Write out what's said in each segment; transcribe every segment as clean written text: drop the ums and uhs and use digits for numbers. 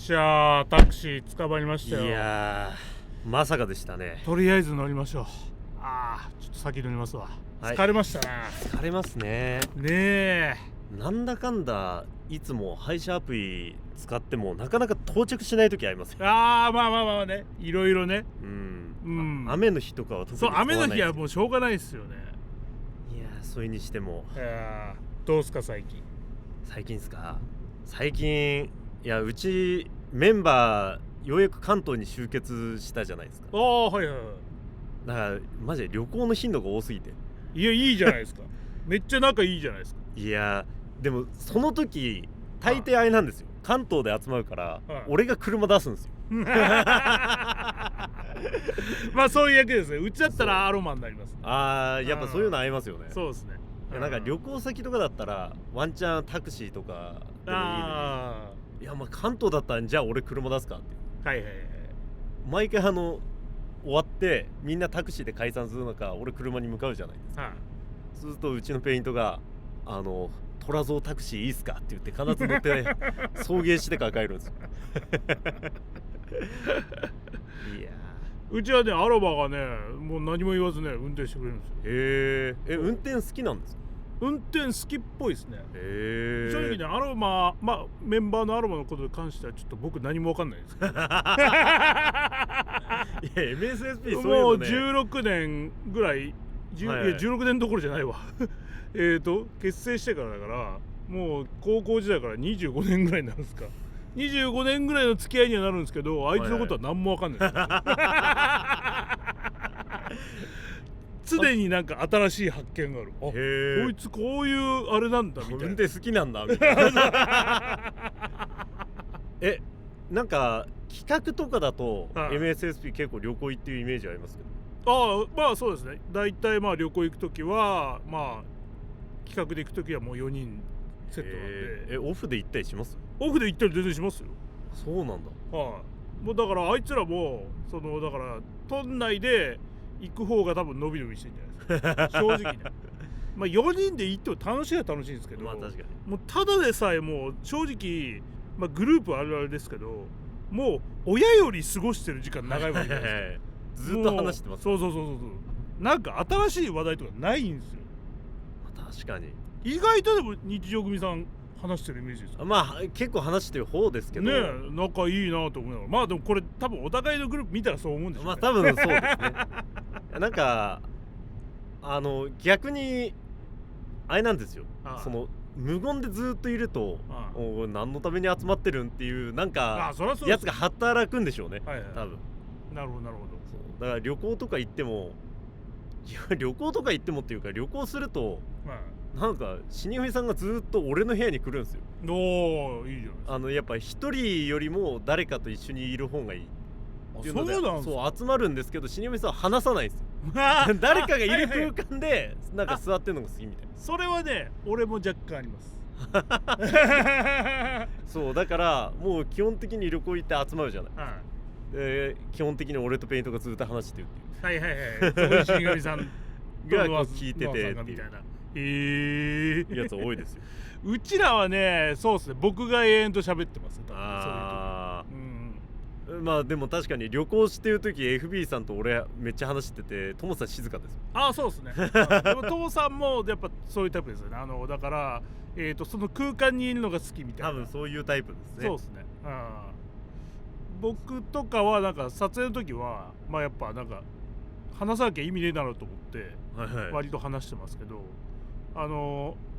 しゃあタクシー捕まりましたよ。いやー、まさかでしたね。とりあえず乗りましょう。ちょっと先乗りますわ、はい、疲れましたね。疲れますね。ねえ、なんだかんだいつも配車アプリ使ってもなかなか到着しない時ありますよ。まあね、いろいろね。雨の日とかは特にそう、雨の日はもうしょうがないですよね。いや、それにしてもどうすか最近ですか。最近、いや、うちメンバーようやく関東に集結したじゃないですか。はいだからマジで旅行の頻度が多すぎて。いや、いいじゃないですかめっちゃ仲いいじゃないですか。いや、でもその時大抵あれなんですよ、関東で集まるから、俺が車出すんですよまあそういう役ですね。うちだったらアロマになります、ね。やっぱそういうの合いますよね。そうですね。なんか旅行先とかだったらワンチャンタクシーとかでもいいのに、いや、まあ関東だったらじゃあ俺車出すかって。毎回終わってみんなタクシーで解散するのか、俺車に向かうじゃないですか。そうするとうちのペイントがトラゾータクシーいいっすかって言って必ず乗って、ね、送迎してから帰るんですよいや、うちはね、アロバがね、もう何も言わずね運転してくれるんですよ。運転好きなんですか？運転好きっぽいですね。正直ね、アロマ、メンバーのアロマのことに関してはちょっと僕何も分かんないですけどいや、 MSSP そういうのね、もう16年ぐらい、16年どころじゃないわ結成してからだから、もう高校時代から25年ぐらいになるんですか。25年ぐらいの付き合いにはなるんですけど、あいつのことは何も分かんないです常になんか新しい発見がある。こいつこういうあれなんだみたいな、運転好きなんだみたいななんか企画とかだと MSSP 結構旅行行っていうイメージありますけど。まあそうですね。だいたい旅行行くときは企画で行くときはもう4人セットなんで。オフで行ったりします？オフで行ったり全然しますよ。そうなんだ。もうだからあいつらもだから都内で行く方が多分伸び伸びしてるんじゃないですか正直ね4人で行っても楽しいは楽しいんですけど、確かにもうただでさえもう正直、グループあるあるですけど、もう親より過ごしてる時間長いわけじゃないですかずっと話してます。そうなんか新しい話題とかないんですよ。確かに意外とでも日常組さん話してるイメージですよ。結構話してる方ですけどね、仲いいなと思いながら。でもこれ多分お互いのグループ見たらそう思うんでしょうね。多分そうですねなんか逆にあれなんですよ。無言でずっといると何のために集まってるんっていうなんかやつが働くんでしょうね、多分。なるほど。だから旅行とか行ってもっていうか、旅行するとなんか死にふいさんがずっと俺の部屋に来るんですよ。いいじゃないですか。やっぱ一人よりも誰かと一緒にいる方がいいっていうので、そう集まるんですけど、死にふいさんは話さないんですよ誰かがいる空間でなんか座ってるのが好きみたいな。それはね、俺も若干ありますそうだからもう基本的に旅行行って集まるじゃない、基本的に俺とペイントがずっと話してるっていう。そこに死神さんが聞いててっていうやつ多いですようちらはね、そうですね、僕が永遠と喋ってますね。でも確かに旅行してる時 FB さんと俺めっちゃ話してて、トモさん静かですよ。そうですねでもトモさんもやっぱそういうタイプですよね。だからその空間にいるのが好きみたいな。多分そういうタイプですね。そうですね。僕とかはなんか撮影の時はやっぱなんか話さなきゃ意味ねえだろうと思って割と話してますけど、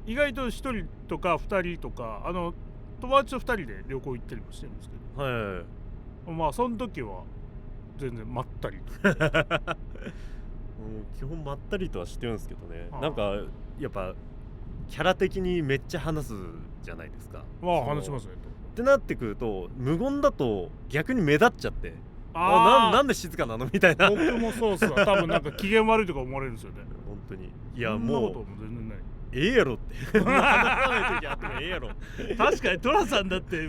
意外と1人とか2人とか友達と2人で旅行行ったりもしてるんですけど、その時は全然まったりと基本まったりとはしてるんですけどね。なんかやっぱキャラ的にめっちゃ話すじゃないですか。話しますねってなってくると、無言だと逆に目立っちゃって、なんで静かなのみたいな。僕もそうっすわ。多分なんか機嫌悪いとか思われるんですよね本当に。いや、もうそんなことも全然ない。やろって話さない時あってもやろ確かにトラさんだって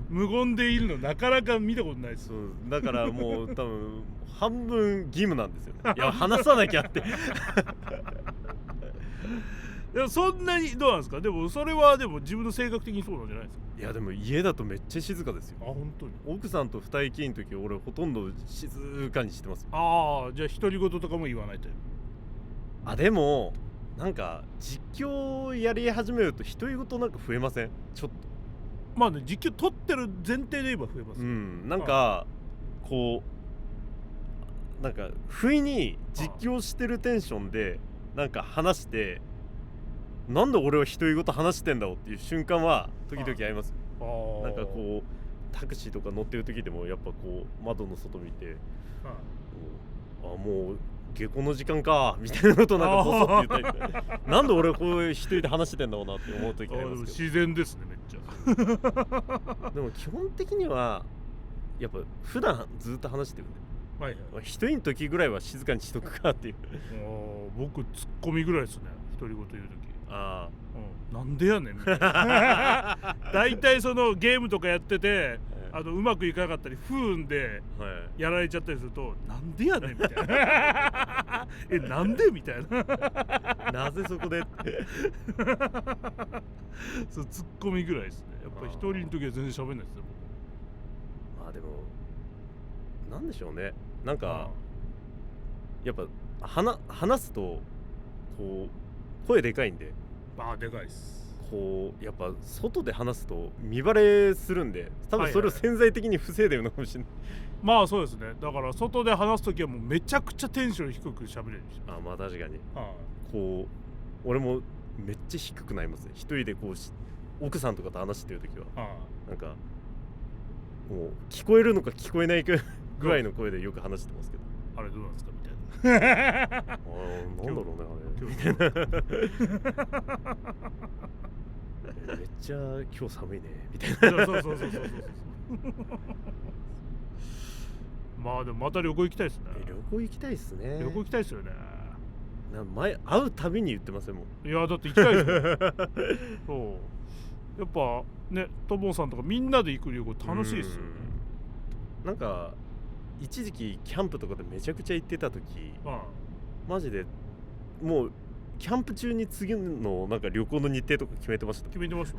無言でいるのなかなか見たことないです。そうだからもう多分半分義務なんですよね。いや話さなきゃってでもそんなにどうなんですか。でもそれはでも自分の性格的にそうなんじゃないですか。いやでも家だとめっちゃ静かですよ。あ、本当に。奥さんと二人きりの時俺ほとんど静かにしてます。ああ、じゃあ独り言とかも言わないという。あ、でもなんか実況やり始めると独り言なんか増えません？ちょっとまあね、実況撮ってる前提で言えば増えます。なんかこうなんか不意に実況してるテンションでなんか話して、なんで俺は独り言話してんだろうっていう瞬間は時々あります。なんかこうタクシーとか乗ってる時でもやっぱこう窓の外見て、もう下校の時間かみたいなことなんかボソって言ったりなんで俺こう一人で話してんだろうなって思う時ありますけど。自然ですねめっちゃでも基本的にはやっぱ普段ずっと話してるんで、はいはい、一人の時ぐらいは静かにしとくかっていう。僕ツッコミぐらいですね、独り言言う時。なんでやねんみたいなだいたいそのゲームとかやっててうまくいかなかったり不運でやられちゃったりすると、なんでやねんみたいななんでみたいななぜそこでそうツッコミぐらいですね。やっぱり一人の時は全然喋んないですね僕。まあでもなんでしょうね、なんかやっぱ話すとこう声でかいんで。でかいっす。こうやっぱ外で話すと見バレするんで、多分それを潜在的に防いでるのかもしれない、まあそうですね。だから外で話す時はもうめちゃくちゃテンション低く喋れるし。まあ確かに、こう俺もめっちゃ低くなりますね。一人でこう奥さんとかと話してる時は、なんかもう聞こえるのか聞こえないぐらいの声でよく話してますけど、あれどうなんですかみたいななんだろうねあれみたいなめっちゃ今日寒いねみたいな。そうまあでもまた旅行行きたいですね。旅行行きたいですね。旅行行きたいですよね。前会うたびに言ってますよもう。いやだって行きたいですよそうやっぱね、ともさんとかみんなで行く旅行楽しいですよね。なんか一時期キャンプとかでめちゃくちゃ行ってた時、マジでもうキャンプ中に次のなんか旅行の日程とか決めてました。決めてました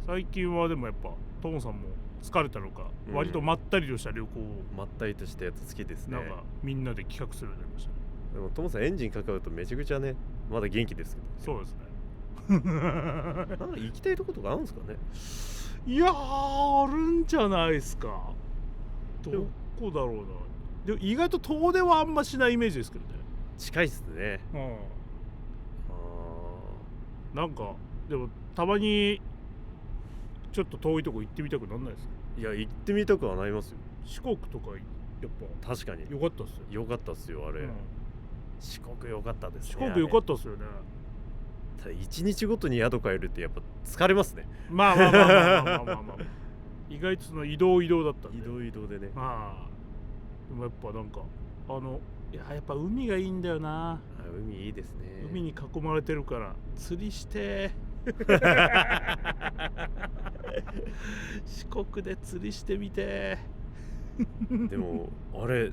最近はでもやっぱトモさんも疲れたのか、割とまったりとした旅行をまったりとしたやつ好きですね。なんかみんなで企画するようになりましたね。でもトモさんエンジンかかるとめちゃくちゃねまだ元気ですけど。そうですねなんか行きたいとことかあるんですかね。いやあるんじゃないですか。どこだろうな。でも意外と遠出はあんましないイメージですけどね。近いっすね。なんかでもたまにちょっと遠いとこ行ってみたくなんないですか。いや行ってみたくはなりますよ。四国とかやっぱ確かに良かったっすよ。良かったっすよあれ、四国良かったですね。四国良かったっすよね。ただ1日ごとに宿変えるってやっぱ疲れますね。まあ意外とその移動だったんで。移動でね。でもやっぱなんかやっぱ海がいいんだよな。海いいですね。海に囲まれてるから釣りして四国で釣りしてみてでもあれ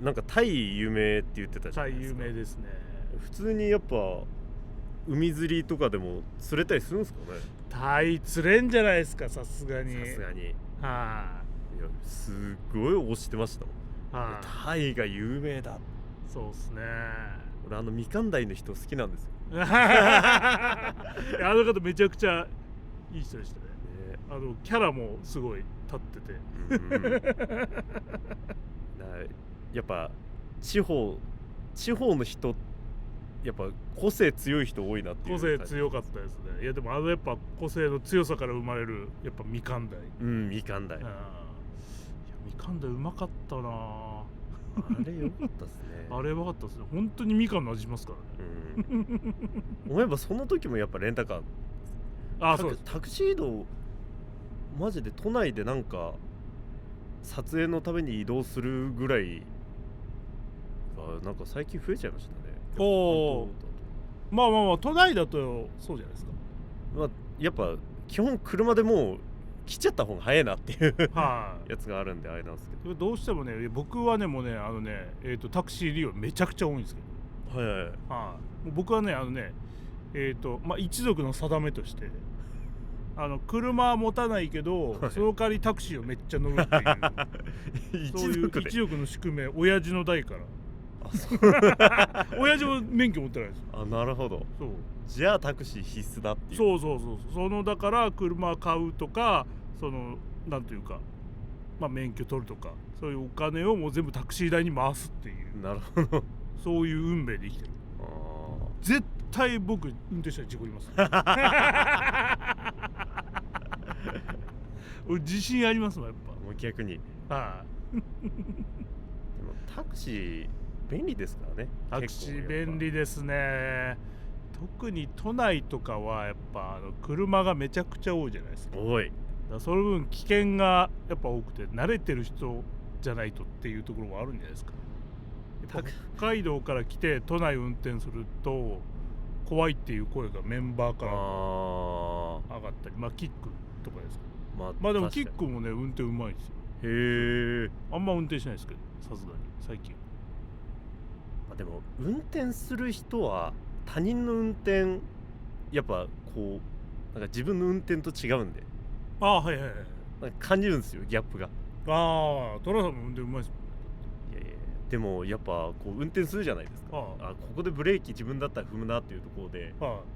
なんかタイ有名って言ってたじゃないですか。タイ有名ですね。普通にやっぱ海釣りとかでも釣れたりするんですかね。タイ釣れんじゃないですか、さすがに。いやすごい推してましたもん。タイが有名だ。そうっすね。俺みかん鯛の人好きなんですよあの方めちゃくちゃいい人でしたね。キャラもすごい立っててやっぱ地方の人やっぱ個性強い人多いなっていう。個性強かったですね。いやでもやっぱ個性の強さから生まれるやっぱみかん鯛。みかん鯛。みかん鯛うまかったな。あれ良かったっすね。あれ良かったっすね。本当にみかんの味しますからね。思えばその時もやっぱレンタカー。そうです。タクシー移動マジで都内でなんか撮影のために移動するぐらいなんか最近増えちゃいましたね。まあ都内だとそうじゃないですか。やっぱ基本車でもう来ちゃった方が早いなっていうやつがあるんであれなんですけど、どうしてもね僕はねもうねタクシー利用めちゃくちゃ多いんですけど、もう僕はね一族の定めとして車は持たないけど、その代わりタクシーをめっちゃ乗るっていうそういう一族の宿命、親父の代から親父も免許持ってないです。なるほど。そうじゃあタクシー必須だっていう。そうだから車買うとかなんというか免許取るとかそういうお金をもう全部タクシー代に回すっていう。なるほど。そういう運命で生きてる。絶対僕運転したら事故ります俺自信ありますもんやっぱ。もう逆にでもタクシー便利ですからね。タクシー便利ですね。特に都内とかはやっぱ車がめちゃくちゃ多いじゃないですか。多い。その分危険がやっぱ多くて慣れてる人じゃないとっていうところもあるんじゃないですか。北海道から来て都内運転すると怖いっていう声がメンバーから上がったり、キックとかですけど、でもキックもね運転うまいですよ。へえ。あんま運転しないですけどさすがに最近。でも運転する人は他人の運転やっぱこうなんか自分の運転と違うんで、なんか感じるんですよギャップが。トラさんも運転うまいですもんね。でもやっぱこう運転するじゃないですか。ここでブレーキ自分だったら踏むなっていうところで、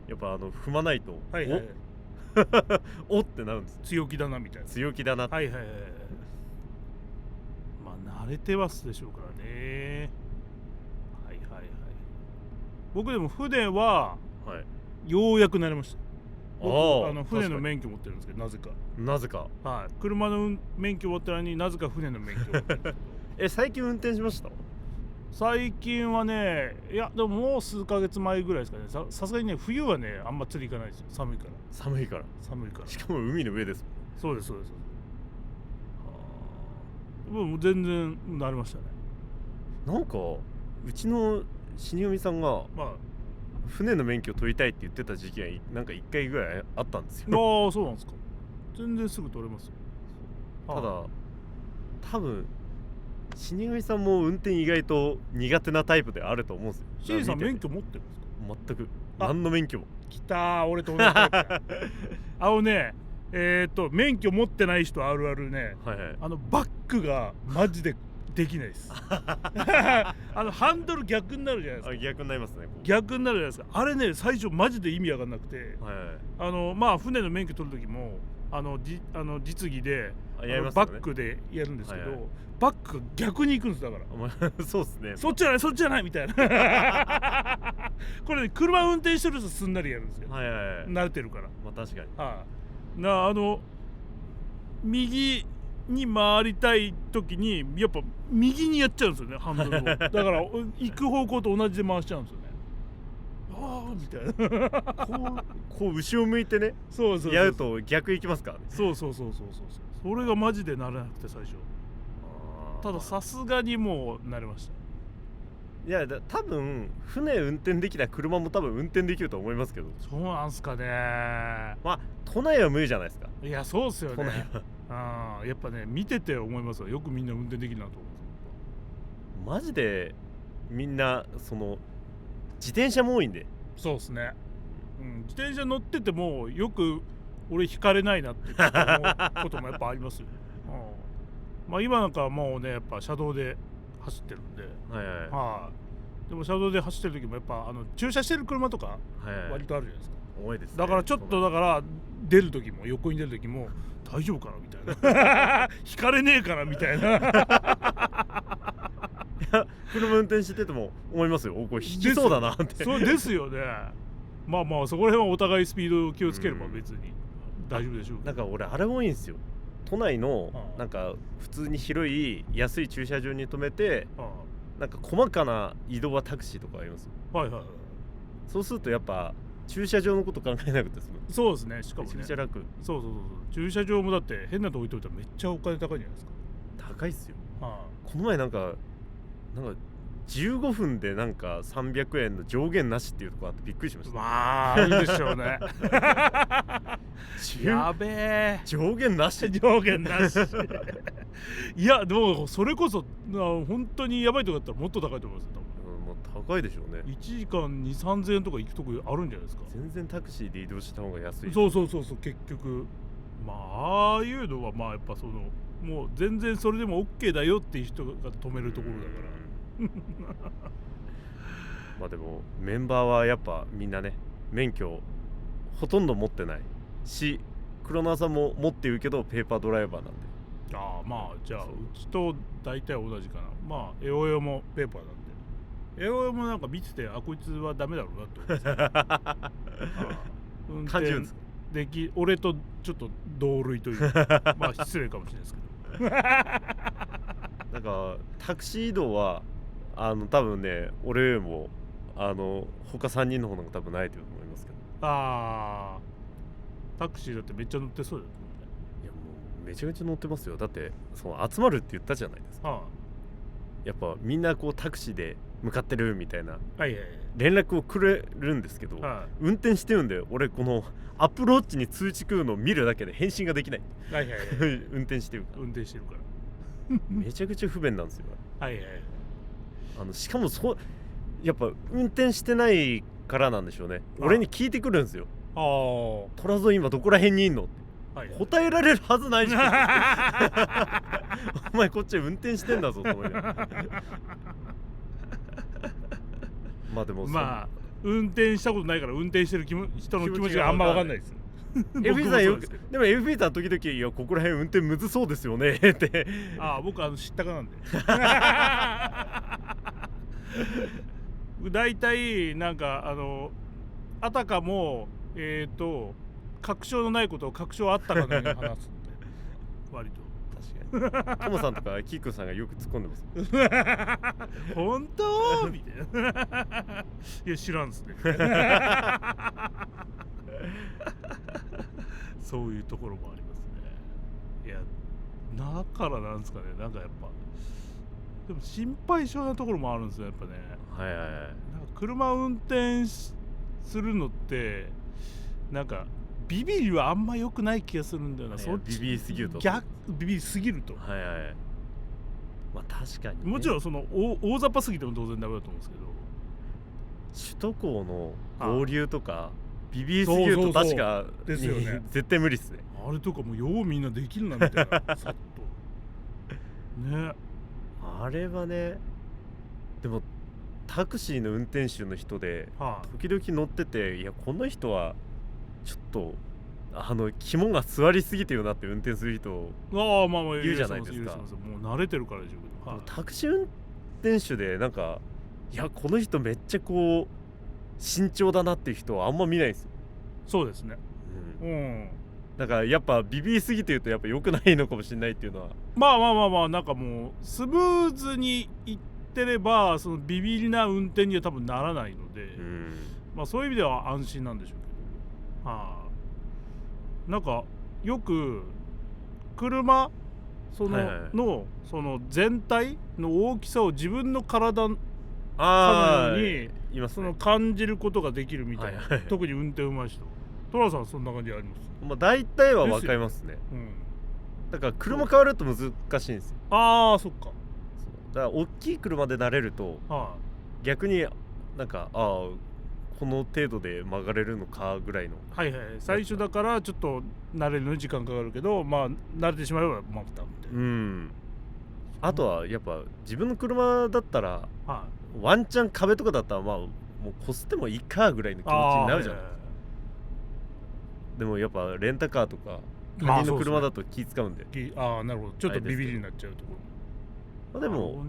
やっぱ踏まないとおってなるんです。強気だなみたいな。強気だなって。慣れてますでしょうからね。僕でも船はようやく慣れました。船の免許持ってるんですけど、なぜか車の免許持ってるのになぜか船の免許持ってるんですけど最近運転しました？最近はね、いやでももう数ヶ月前ぐらいですかね。さすがにね冬はねあんま釣り行かないですよ。寒いからしかも海の上です。そうです。もう全然慣れましたね。なんかうちの死神さんが船の免許取りたいって言ってた時期がなんか1回ぐらいあったんですよ。そうなんですか。全然すぐ取れますよ。ただ多分死神さんも運転意外と苦手なタイプであると思うんですよ。シーさん免許持ってるんですか？全く何の免許も。きたー、俺と同じタイプ免許持ってない人あるあるね、バックがマジでできないですハンドル逆になるじゃないですか。逆になりますね。逆になるじゃないですか。あれね最初マジで意味わかんなくて、船の免許取る時も実技でバックでやるんですけど、バックが逆に行くんです。だからそうですね。そっちじゃないみたいなこれね車運転してる人すんなりやるんですよ。慣れてるから。確かに右に回りたい時にやっぱ右にやっちゃうんですよね、ハンドルをだから行く方向と同じで回しちゃうんですよね。みたいなこう後ろ向いてねやると逆行きますからね。そうそれがマジで慣れなくて最初。たださすがにもう慣れました。いや多分船運転できた車も多分運転できると思いますけど。そうなんすかね。都内は無理じゃないですか。いやそうっすよね。やっぱね見てて思いますよ。よくみんな運転できるなと思う。マジでみんな自転車も多いんで。そうっすね。自転車乗っててもよく俺引かれないなって思うこともやっぱありますよ。今なんかはもうねやっぱ車道で走ってるんで、でも車道で走ってる時もやっぱ駐車してる車とか割とあるじゃないですか。多いですね。だからちょっと出る時も横に出る時も大丈夫かなみたいな引かれねえかなみたいな車運転してても思いますよ。これ引きそうだなって。そうですよね。そこら辺はお互いスピードを気をつければ別に大丈夫でしょう。なんか俺あれ多いんですよ。都内のなんか普通に広い安い駐車場に止めて、なんか細かな移動はタクシーとかあります。そうするとやっぱ駐車場のこと考えなくて済む。そうですね。しかもねめちゃくちゃ楽。そう駐車場もだって変なとこ置いといたらめっちゃお金高いんじゃないですか。高いっすよ。この前なんか15分でなんか300円の上限なしっていうところあってびっくりしました。まあいいでしょうねやべえ、上限なし上限なしいやでもそれこそ本当にやばいとこだったらもっと高いと思いますよ多分。まあ、高いでしょうね。1時間2、3000円とか行くとこあるんじゃないですか。全然タクシーで移動した方が安い。そう結局まあああいうのはまあやっぱそのもう全然それでも OK だよっていう人が止めるところだからまあでもメンバーはやっぱみんなね免許ほとんど持ってないし、黒縄さんも持ってるけどペーパードライバーなんで。ああまあじゃあうちと大体同じかな。まあエオエオもペーパーなんで、エオエオもなんか見ててこいつはダメだろうなって思って感じるんですか。俺とちょっと同類というまあ失礼かもしれないですけどなんかタクシー移動は多分ね俺よりも他3人の方が多分ないと思いますけど。タクシーだってめっちゃ乗ってそうだよね。いやもうめちゃめちゃ乗ってますよ。だってその集まるって言ったじゃないですか。やっぱみんなこうタクシーで向かってるみたいな連絡をくれるんですけど、運転してるんで俺このアップルウォッチに通知来るのを見るだけで返信ができない。運転してるからめちゃくちゃ不便なんですよ。しかもやっぱ運転してないからなんでしょうね。俺に聞いてくるんですよ。虎蔵今どこら辺にいんのって、答えられるはずないじゃんお前こっち運転してんだぞと思いながらまあでも運転したことないから運転してる人の気持ちがあんま分かんないですFP さんよくでも FP さん時々いやここら辺運転むずそうですよねって僕知ったかなんでだいたいなんかあたかも確証のないことを確証あったかのように話すんで割と確かにトモさんとかキックさんがよく突っ込んでます本当みたいないや知らんっすねそういうところもありますね。いやだからなんですかね、なんかやっぱでも心配性なところもあるんですよやっぱね。なんか車運転するのってなんかビビりはあんま良くない気がするんだよな。ビビりすぎるとビビりすぎるとまあ確かに、もちろんその大雑把すぎても当然ダメだと思うんですけど、首都高の合流とかビビりすぎると確かですよね絶対無理っすね。あれとかもようみんなできるなみたいなさっとね。あれはね、でもタクシーの運転手の人で時々乗ってて、いやこの人はちょっと肝が座りすぎてるなって運転する人言うじゃないですか。もう慣れてるからでしょうけど、タクシー運転手でなんかいやこの人めっちゃこう慎重だなっていう人はあんま見ないですよ。そうですね。だからやっぱビビりすぎてるとやっぱ良くないのかもしれないっていうのはまあなんかもうスムーズにいってればそのビビりな運転には多分ならないので、まあそういう意味では安心なんでしょうけど、なんかよく車その全体の大きさを自分の体にその感じることができるみたいな、特に運転うまい人。トラさんそんな感じあります？まあ大体は分かりますね。だから車変わると難しいんですよ。そっか。だから大きい車で慣れると逆になんかこの程度で曲がれるのかぐらいの。最初だからちょっと慣れるのに時間かかるけど、まあ慣れてしまえばまたみたいな。あとはやっぱ自分の車だったらワンチャン壁とかだったらまあもうこすってもいいかぐらいの気持ちになるじゃないですか。でもやっぱレンタカーとか他人の車だと気使うんで、なるほど、ちょっとビビりになっちゃうところ。でも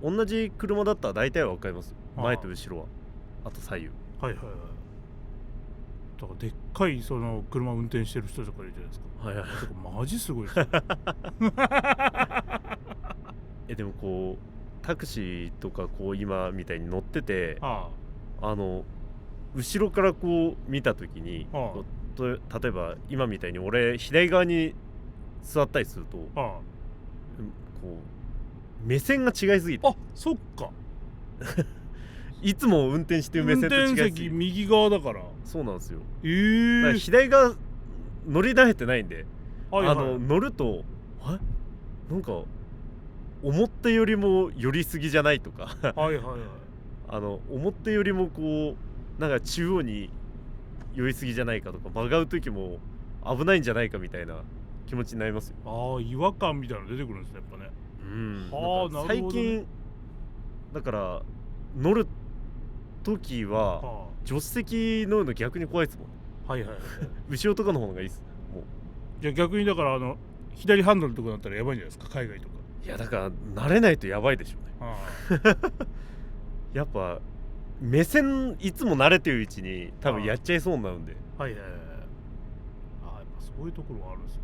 同じ車だったら大体は分かりますよ。前と後ろは、あと左右。だからでっかいその車運転してる人とかいるじゃないですか。マジすごいですよでもこうタクシーとかこう今みたいに乗ってて後ろからこう見た時に例えば今みたいに俺左側に座ったりするとこう目線が違いすぎて、そっか、いつも運転してる目線と違うし、運転席右側だから。そうなんですよ。だから左側乗り慣れてないんで、はいはい、乗るとなんか思ったよりも寄りすぎじゃないとかはいはいはい思ったよりもこうなんか中央に寄りすぎじゃないかとか、曲がる時も危ないんじゃないかみたいな気持ちになりますよ。違和感みたいなの出てくるんですね、やっぱね。なんか最近だから乗る時は助手席乗るの逆に怖いですもん。はいはいはい後ろとかの方がいいです。もうじゃあ逆にだから左ハンドルとかだったらやばいんじゃないですか、海外とか。いやだから慣れないとやばいでしょうね。やっぱ目線いつも慣れてるうちに多分やっちゃいそうになるんで。はいはいはい。やっぱそういうところがあるんですね。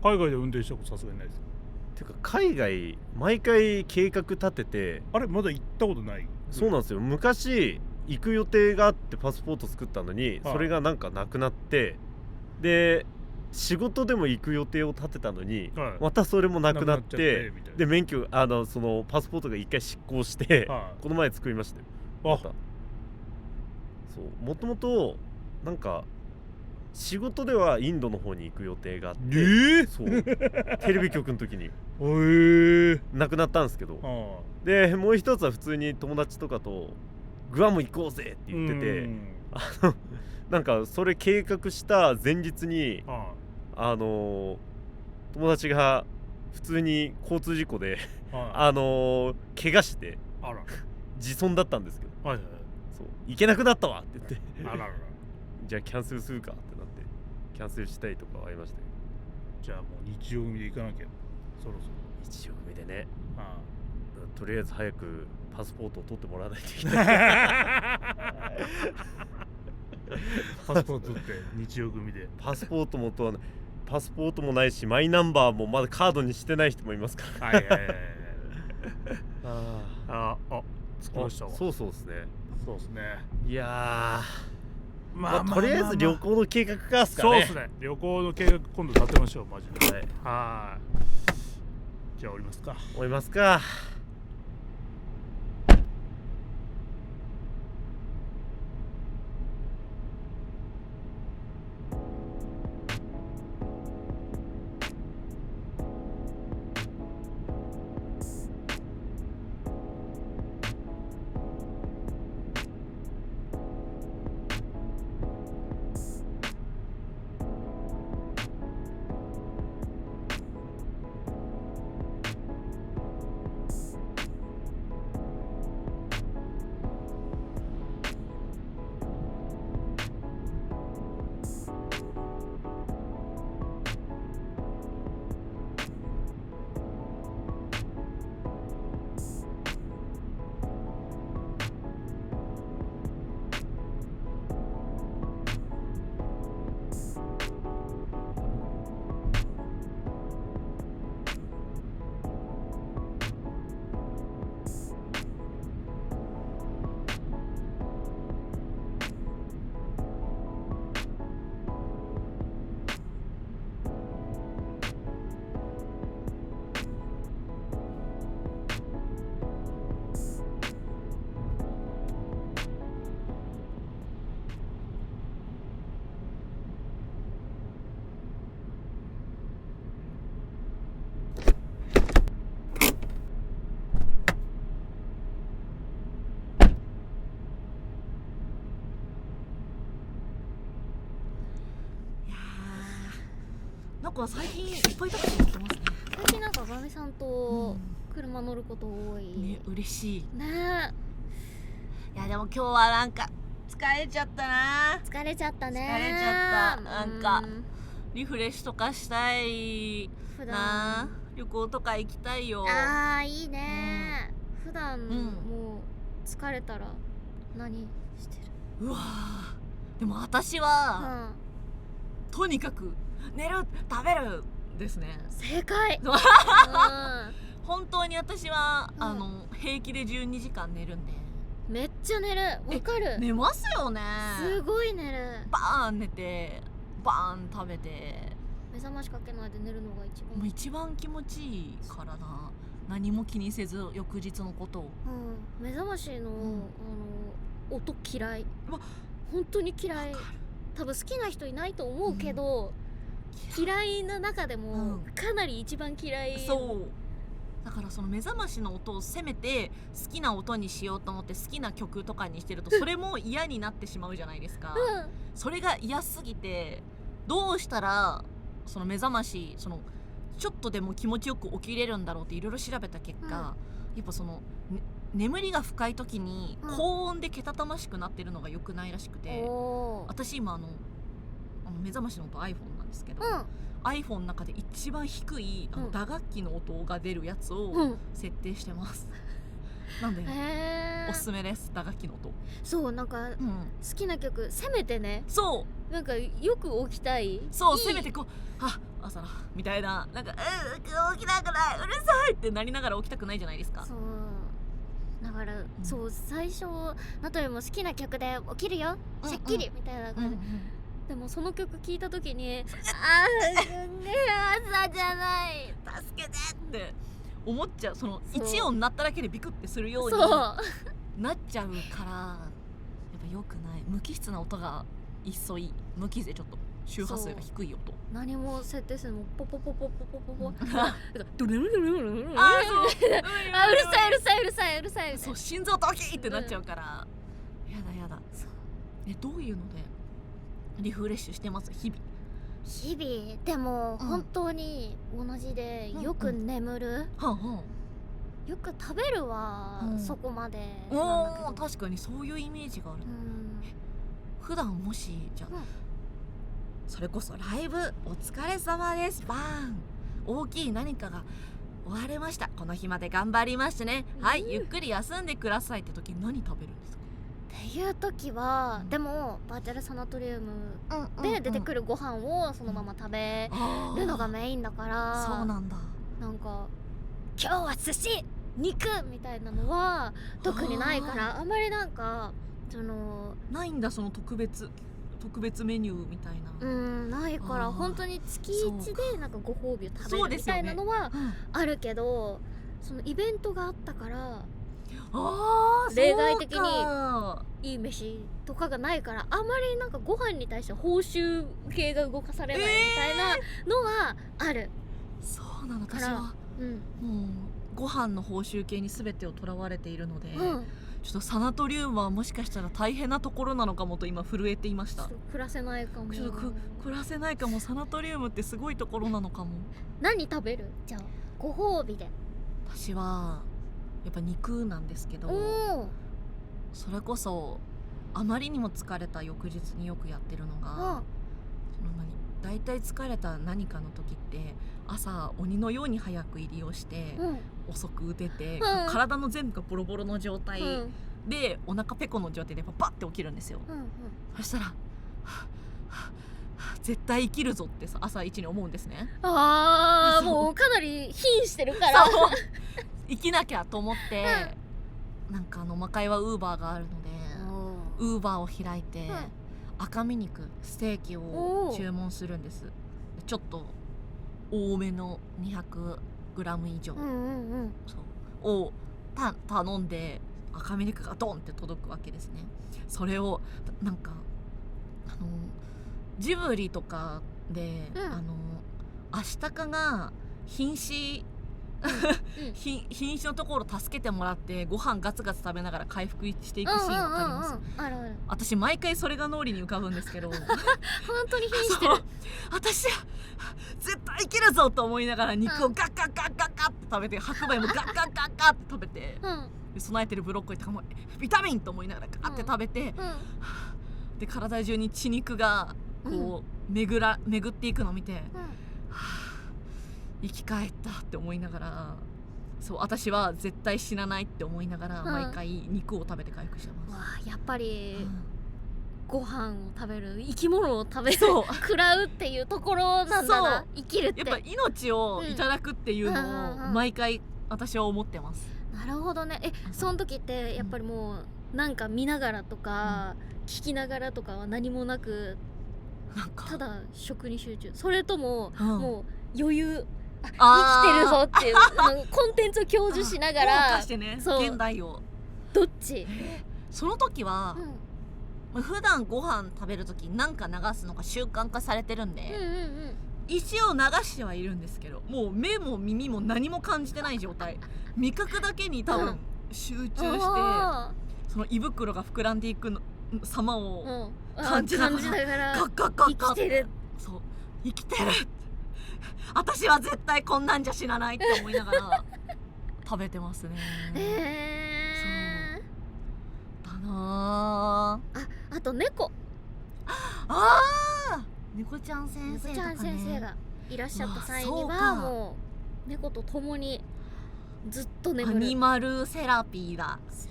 海外で運転したことさすがにないですか？てか海外毎回計画立てて、あれまだ行ったことない？そうなんですよ。昔行く予定があってパスポート作ったのに、それがなんかなくなって、で仕事でも行く予定を立てたのに、またそれもなくなって、で免許そのパスポートが1回失効して、この前作りましたよ。そうもともとなんか仕事ではインドの方に行く予定があって、そうテレビ局の時になくなったんですけど、でもう一つは普通に友達とかとグアム行こうぜって言ってて、なんかそれ計画した前日に友達が普通に交通事故で怪我して自損だったんですけど、そう行けなくなったわって言ってじゃあキャンセルするかってなってキャンセルしたいとかはありましたよ。じゃあもう日曜組で行かなきゃ、そろそろ日曜組でね。とりあえず早くパスポートを取ってもらわないといけないパスポート取って日曜組でパスポートも取らない、パスポートもないしマイナンバーもまだカードにしてない人もいますから着きましたわ。そうですね。そうですね。いやとりあえず旅行の計画かっすかね。そうですね。旅行の計画今度立てましょう、マジで。じゃあ降りますか。なんか最近いっぱいタクシー来てますね。最近なんかガミさんと車乗ること多いね。嬉しいね。いやでも今日はなんか疲れちゃったな。疲れちゃったね。疲れちゃった。なんかリフレッシュとかしたいな。旅行とか行きたいよ。いいね。普段もう疲れたら何してる？うわでも私は、とにかく寝る食べるですね。正解本当に私は、平気で12時間寝るんで。めっちゃ寝る。わかる。寝ますよね。すごい寝る。バーン寝てバーン食べて目覚ましかけないで寝るのが一番気持ちいいからな。何も気にせず翌日のことを、目覚ましの、音嫌い、本当に嫌い。多分好きな人いないと思うけど、嫌いな中でもかなり一番嫌い。そうだからその目覚ましの音をせめて好きな音にしようと思って好きな曲とかにしてるとそれも嫌になってしまうじゃないですか、それが嫌すぎてどうしたらその目覚ましちょっとでも気持ちよく起きれるんだろうっていろいろ調べた結果、やっぱ眠りが深い時に高音でけたたましくなってるのが良くないらしくて、私今目覚ましの音 iPhone なんですけど、iPhone の中で一番低い打楽器の音が出るやつを設定してます、なんでおすすめです、打楽器の音。そうなんか、好きな曲せめてね、そうなんかよく起きたい、せめてこう朝だみたいな、なんか起きなくないうるさいってなりながら起きたくないじゃないですか。そうだから、最初ナトリも好きな曲で起きるよ、しゃっきりみたいな感じ、でもその曲聴いた時に朝じゃない、助けてって思っちゃう。1音鳴っただけでビクってするようになっちゃうから、やっぱ良くない。無機質な音がいっそいい。無機質でちょっと周波数が低い音。何も設定するのポポポポポポポポドルルルルルルルル、うるさい、そう心臓ドキーってなっちゃうから、やだ。どういうのでリフレッシュしてます？日々でも本当に同じで、よく眠る、よく食べるはそこまでなんだけど、確かにそういうイメージがある。普段もしじゃあ、それこそライブお疲れ様ですバーン、大きい何かが終わりました、この日まで頑張りましたね、はいゆっくり休んでくださいって時何食べるんですか？っていう時は、でもバーチャルサナトリウムで出てくるご飯をそのまま食べるのがメインだから、そうなんだ。なんか今日は寿司肉みたいなのは特にないから、あんまりなんかないんだ、その特別メニューみたいな。ないから、本当に月1でなんかご褒美を食べるみたいなのはあるけど、そのイベントがあったから例外的にいい飯とかがないから、あんまりなんかご飯に対して報酬系が動かされないみたいなのはある。そうなの。私はもうご飯の報酬系に全てをとらわれているので、ちょっとサナトリウムはもしかしたら大変なところなのかもと今震えていました。暮らせないかも。暮らせないかも。サナトリウムってすごいところなのかも。何食べる？じゃあご褒美で。私はやっぱ肉なんですけど、それこそあまりにも疲れた翌日によくやってるのが、だいたい疲れた何かの時って朝鬼のように早く入りをして、遅く出て、体の全部がボロボロの状態で、お腹ペコの状態でバッて起きるんですよ、そしたら絶対生きるぞって朝一に思うんですね。もうかなり瀕してるから生きなきゃと思って、なんか魔界はウーバーがあるので、ウーバーを開いて、赤身肉ステーキを注文するんです。ちょっと多めの 200g 以上、そうを頼んで、赤身肉がドンって届くわけですね。それをなんかジブリとかで、アシタカが瀕死のところ助けてもらってご飯ガツガツ食べながら回復していくシーンわかります？私毎回それが脳裏に浮かぶんですけど本当に瀕してる。私は絶対生きるぞと思いながら肉をガッガッガッガッガッって食べて、白米もガッガッガッガッって食べて、備えてるブロッコリーとかもビタミンと思いながらガッって食べて、で体中に血肉がこう巡っていくのを見て、生き返ったって思いながら、そう私は絶対死なないって思いながら毎回肉を食べて回復してます。やっぱり、ご飯を食べる、生き物を食べる、食らうっていうところなんだな、生きるって。やっぱ命をいただくっていうのを毎回私は思ってます。なるほどね。その時ってやっぱりもうなんか見ながらとか、聞きながらとかは何もなく、ただ食に集中、それとも、もう余裕、生きてるぞっていうコンテンツを享受しながらしてね、そう現代をどっち、その時は、普段ご飯食べる時なんか流すのが習慣化されてるんで、一応流してはいるんですけど、もう目も耳も何も感じてない状態、味覚だけに多分集中して、その胃袋が膨らんでいくの様を感じながらガッガッガッガッ生きてる、そう生きてる私は絶対こんなんじゃ死なないって思いながら食べてますね。そうだなあと猫、猫ちゃん先生とかね、猫ちゃん先生がいらっしゃった際にはもう猫と共にずっと眠る、アニマルセラピーだ、さ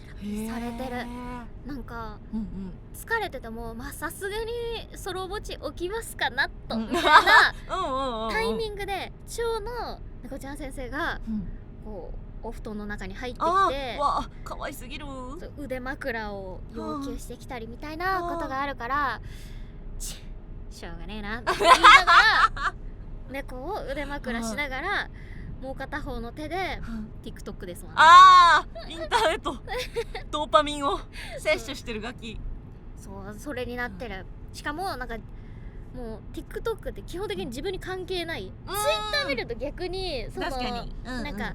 れてる。なんか、疲れててもさすがにソロ墓地起きますかなとみたいなタイミングで蝶の猫ちゃん先生がこうお布団の中に入ってきて、わ可愛すぎる、腕枕を要求してきたりみたいなことがあるから、しょうがねえなって言いながら猫を腕枕しながらもう片方の手で TikTok ですもんね。インターネットドーパミンを摂取してるガキ、それになってる。しかもなんかもう TikTok って基本的に自分に関係ない、Twitter 見ると逆にその確かに、なんか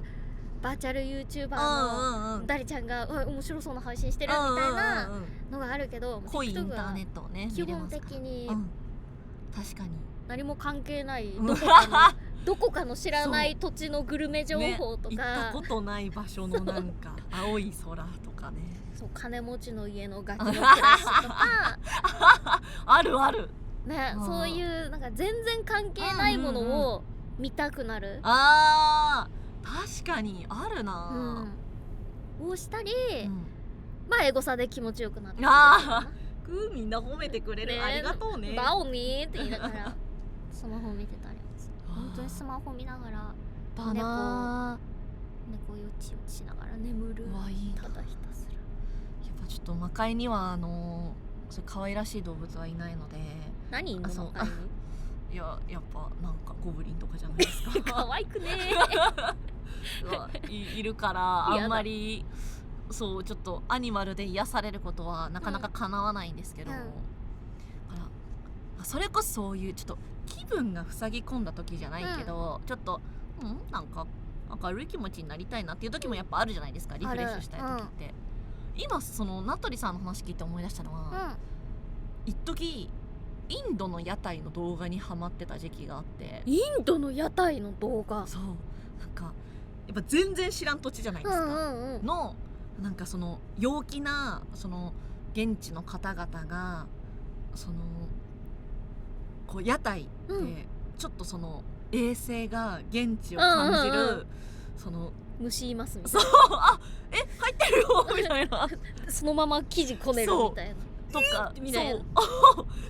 バーチャル YouTuber のダリちゃんが面白そうな配信してるみたいなのがあるけど、濃いインターネットをね基本的に確かに何も関係ないどこかの知らない土地のグルメ情報とか、行ったことない場所のなんか青い空とかね、そう金持ちの家のガキの暮らしとかあるあるね、そういうなんか全然関係ないものを見たくなる、確かにあるな、をしたり、エゴサで気持ちよくなってみんな褒めてくれる、ありがとうねバオニーって言いながらスマホ見てたり、本当にスマホ見ながら猫よちよちしながら眠る、ただひたすら。やっぱちょっと魔界には可愛らしい動物はいないので。何いんの魔界にいや、やっぱなんかゴブリンとかじゃないですか可愛くねいるからあんまりそうちょっとアニマルで癒されることはなかなか叶わないんですけど、それこそそういうちょっと気分が塞ぎ込んだ時じゃないけど、ちょっとなんか明るい気持ちになりたいなっていう時もやっぱあるじゃないですか、リフレッシュしたい時って、今その名取さんの話聞いて思い出したのは、一時インドの屋台の動画にハマってた時期があって。インドの屋台の動画、そうなんかやっぱ全然知らん土地じゃないですか、のなんかその陽気なその現地の方々がそのこう屋台でちょっとその衛生が現地を感じる、その虫いますみたいな、入ってるよみたいなそのまま生地こねるみたいなとかみたいな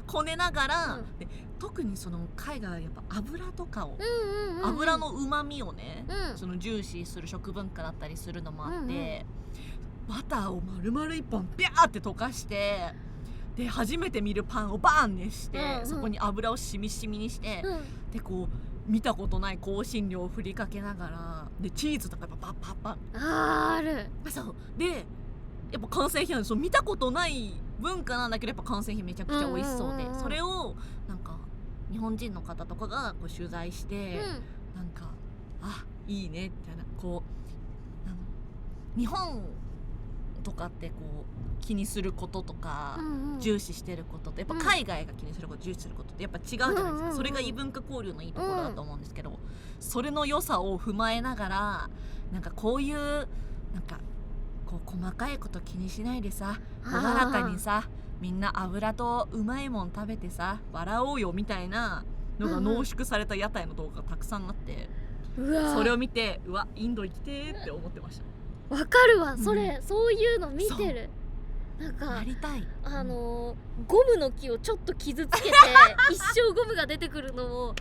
こねながら、で特にその海外はやっぱ油とかを、油のうまみをね、その重視する食文化だったりするのもあって、バターを丸々1本ビャーって溶かして、で初めて見るパンをバーン熱して、そこに油をしみしみにして、でこう見たことない香辛料を振りかけながら、でチーズとかやっぱパッパッパッある、そうでやっぱ完成品はそう見たことない文化なんだけど、やっぱ完成品めちゃくちゃ美味しそうで、それをなんか日本人の方とかがこう取材して、なんかいいねみたいな、こう日本とかってこう気にすることとか、重視してることとやっぱ海外が気にすること、重視することってやっぱ違うじゃないですか、それが異文化交流のいいところだと思うんですけど、それの良さを踏まえながら、なんかこういうなんかこう細かいこと気にしないでさ、朗らかにさ、みんな油とうまいもん食べてさ笑おうよみたいなのが濃縮された屋台の動画がたくさんあって、それを見てインド行きてーって思ってました。わかるわ、それ、そういうの見てる。なんかやりたい、ゴムの木をちょっと傷つけて一生ゴムが出てくるのを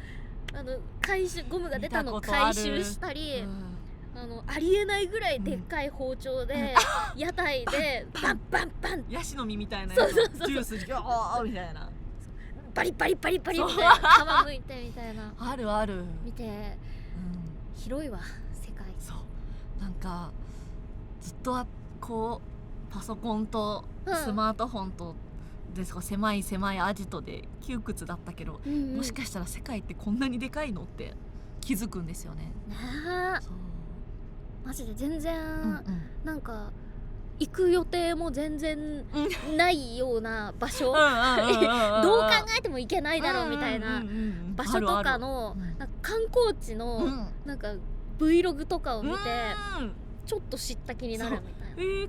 ゴムが出たのを回収したり、ありえないぐらいでっかい包丁で、屋台でバンバンバン、ヤシの実みたいなやつジュースギョーみたいな、バリバリバリバリみたいな皮むいてみたいなあるある見て、広いわ世界。そうなんかずっとこうパソコンとスマートフォンと、ですか狭いアジトで窮屈だったけど、もしかしたら世界ってこんなにでかいのって気づくんですよね。そうマジで全然、なんか行く予定も全然ないような場所どう考えても行けないだろうみたいな場所とかのなんか観光地のなんか Vlog とかを見てちょっと知った気になるみたいな。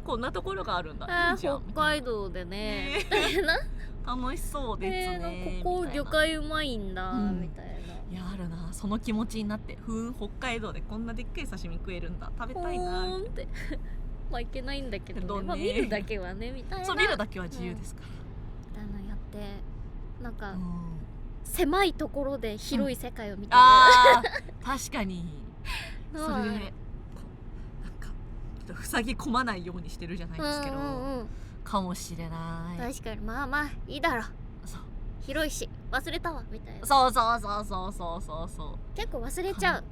こんなところがあるんだ。いいじゃん北海道でねみたいな。楽しそうですね。ここ魚介うまいんだみたいな。いやあるな、その気持ちになって、北海道でこんなでっかい刺身食えるんだ、食べたいなって。まあいけないんだけどね、まあ見るだけはねみたいな。そう見るだけは自由ですから。みたいなのやってなんか狭いところで広い世界を見てる。確かに。それでなんか塞ぎ込まないようにしてるじゃないですけど、かもしれない。確かにまあいいだろ。広いし忘れたわみたいな。そう。結構忘れちゃう。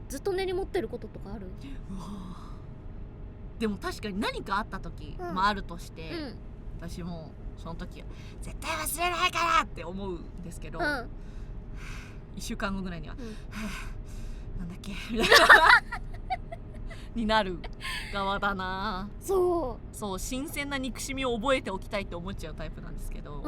ずっと根に持ってることとかある？でも確かに何かあった時もあるとして、私もその時は絶対忘れないからって思うんですけど、1週間後ぐらいには、なんだっけになる側だな。そう新鮮な憎しみを覚えておきたいって思っちゃうタイプなんですけど、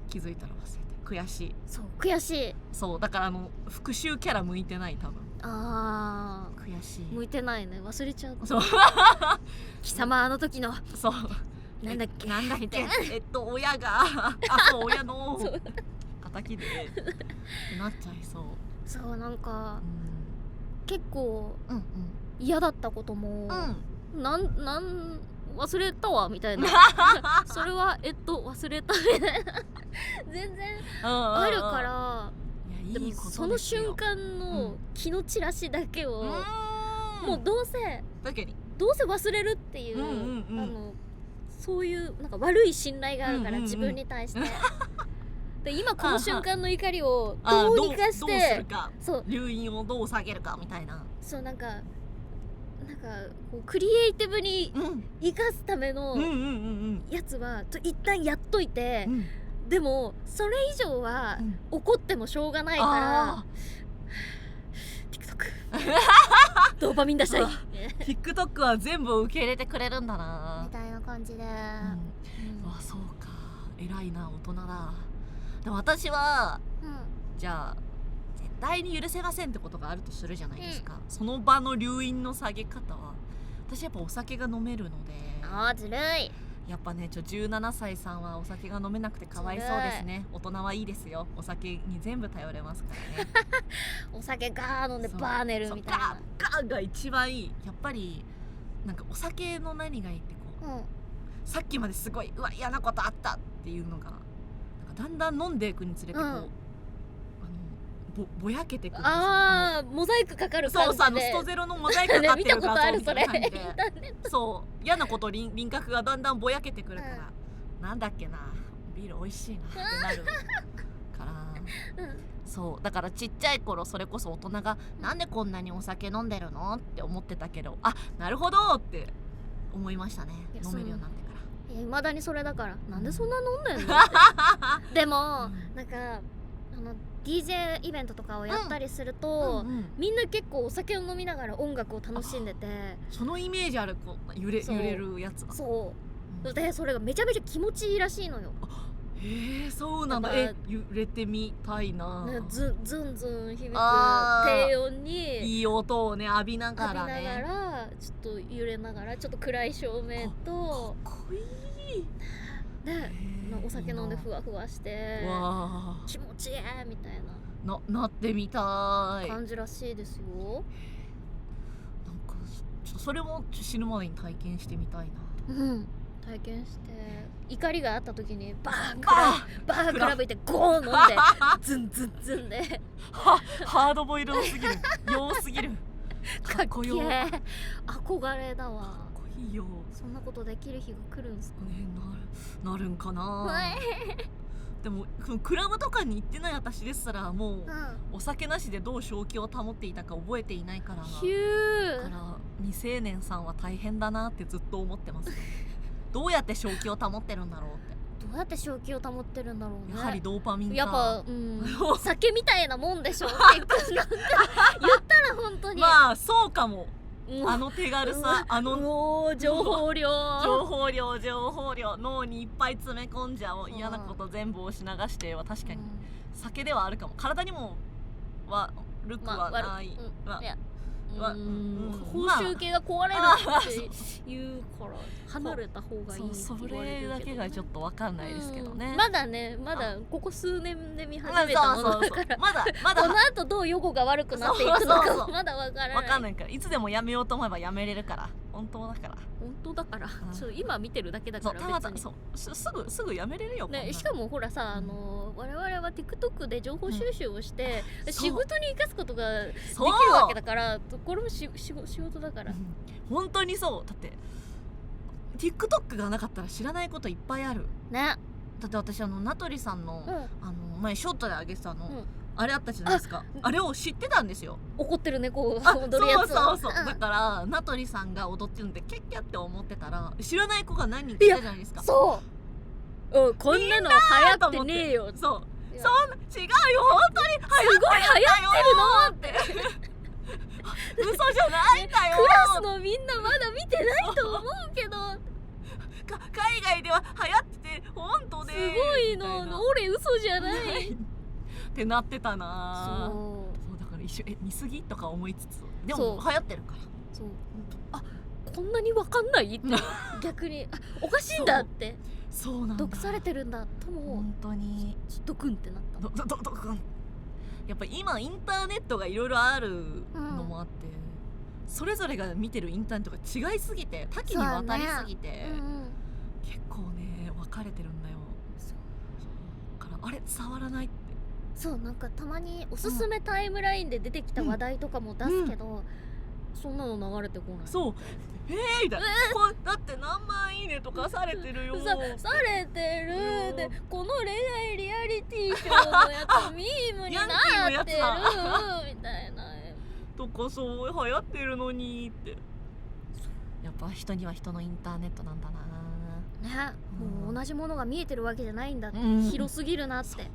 気づいたら忘れて悔しい。悔しい。そうだから復讐キャラ向いてない多分。悔しい。向いてないね。忘れちゃう。そう貴様あの時のなんだっけ親がそう親の敵でってなっちゃいそう。そうなんか結構嫌だったことも忘れたわみたいなそれは忘れたみたいな全然あるから。でもその瞬間の気の散らしだけをもうどうせ忘れるっていうそういうなんか悪い信頼があるから自分に対してで今この瞬間の怒りをどうにかして留飲をどう下げるかみたいな。そうなんかこうクリエイティブに生かすためのやつは一旦やっといて、でもそれ以上は怒ってもしょうがないから、TikTok ドーパミン出したいTikTok は全部受け入れてくれるんだなみたいな感じで、そうか偉いな大人だ。でも私は、じゃあ絶対に許せませんってことがあるとするじゃないですか、その場の留飲の下げ方は私やっぱお酒が飲めるので。ずるい。やっぱね17歳さんはお酒が飲めなくてかわいそうですね。大人はいいですよ。お酒に全部頼れますからねお酒ガー飲んでバー寝るみたいな。ガーが一番いい。やっぱりなんかお酒の何がいいってさっきまですごいうわ嫌なことあったっていうのがなんかだんだん飲んでいくにつれてぼやけてくるんですよ。モザイクかかる感じで。ストゼロのモザイクかかってる画像みたいな感じでそう嫌なこと輪郭がだんだんぼやけてくるから、なんだっけなビール美味しいなってなるからそうだからちっちゃい頃それこそ大人がなんでこんなにお酒飲んでるのって思ってたけど、なるほどって思いましたね。飲めるようになってから。未だにそれだからなんでそんな飲んでんのでもなんかDJ イベントとかをやったりすると、みんな結構お酒を飲みながら音楽を楽しんでて、そのイメージある揺れるやつだ。そうでそれがめちゃめちゃ気持ちいいらしいのよ。そうなんだ。揺れてみたいな。ズンズン響く低音にいい音をね浴びながらちょっと揺れながらちょっと暗い照明とかっこいいでお酒飲んでふわふわして気持ちいいみたいなってみたい感じらしいですよ。なんかちょっとそれも死ぬまでに体験してみたいな。体験して怒りがあった時にバークラブいてゴー飲んでズンズンズンでハードボイルドすぎる弱すぎるかっこいい憧れだわ。かっこいいよ。そんなことできる日が来るんすかね。なるんかなでもクラブとかに行ってない私ですらもう、お酒なしでどう正気を保っていたか覚えていないからヒューだから未成年さんは大変だなってずっと思ってますどうやって正気を保ってるんだろうって。どうやって正気を保ってるんだろうね。やはりドーパミンか。やっぱ、酒みたいなもんでしょってなんか言ったら本当にまあそうかも。あの手軽さ、情報量脳にいっぱい詰め込んじゃう嫌なこと全部押し流しては確かに酒ではあるかも。体にも悪くはない。報酬系が壊れるって言うから離れた方がいいって言われるけど、それだけがちょっと分かんないですけどね。まだここ数年で見始めたものだからまだこの後どう予後が悪くなっていくのかまだ分からないから、いつでもやめようと思えばやめれるから。本当だから、今見てるだけだから別にすぐやめれるよね。しかもほらさ、我々は TikTok で情報収集をして、仕事に生かすことができるわけだから、これも仕事だから、本当にそう。だって TikTok がなかったら知らないこといっぱいあるね。だって私名取さんの、前ショットで上げてたの、あれあったじゃないですか。あれを知ってたんですよ。怒ってる猫を踊るやつ。そう、だから名取さんが踊ってるんでキャッキャって思ってたら知らない子が何人かいたじゃないですか。そう、こんなの流行ってねえよ。そう、違うよ、本当にすごい流行ってるのって嘘じゃないんだよ。クラスのみんなまだ見てないと思うけど海外では流行ってて本当ですごいの俺嘘じゃないってなってたな。そうだから一緒見すぎとか思いつつ、でも流行ってるから。そう、こんなに分かんないって逆におかしいんだって、そうなんだ、毒されてるんだとも本当にドクンってなった。ドクン。やっぱ今インターネットがいろいろあるのもあって、それぞれが見てるインターネットが違いすぎて多岐にわたりすぎて、結構ね分かれてるんだよ。だからあれ伝わらないって。そう、なんかたまにおすすめタイムラインで出てきた話題とかも出すけど、そんなの流れてこない。そう、みたいな、だって何万いいねとかされてるよされてるで、この恋愛リアリティショーのやつミームになってるみたいなとか、そう流行ってるのにって。やっぱ人には人のインターネットなんだなね。もう同じものが見えてるわけじゃないんだって、広すぎるなって。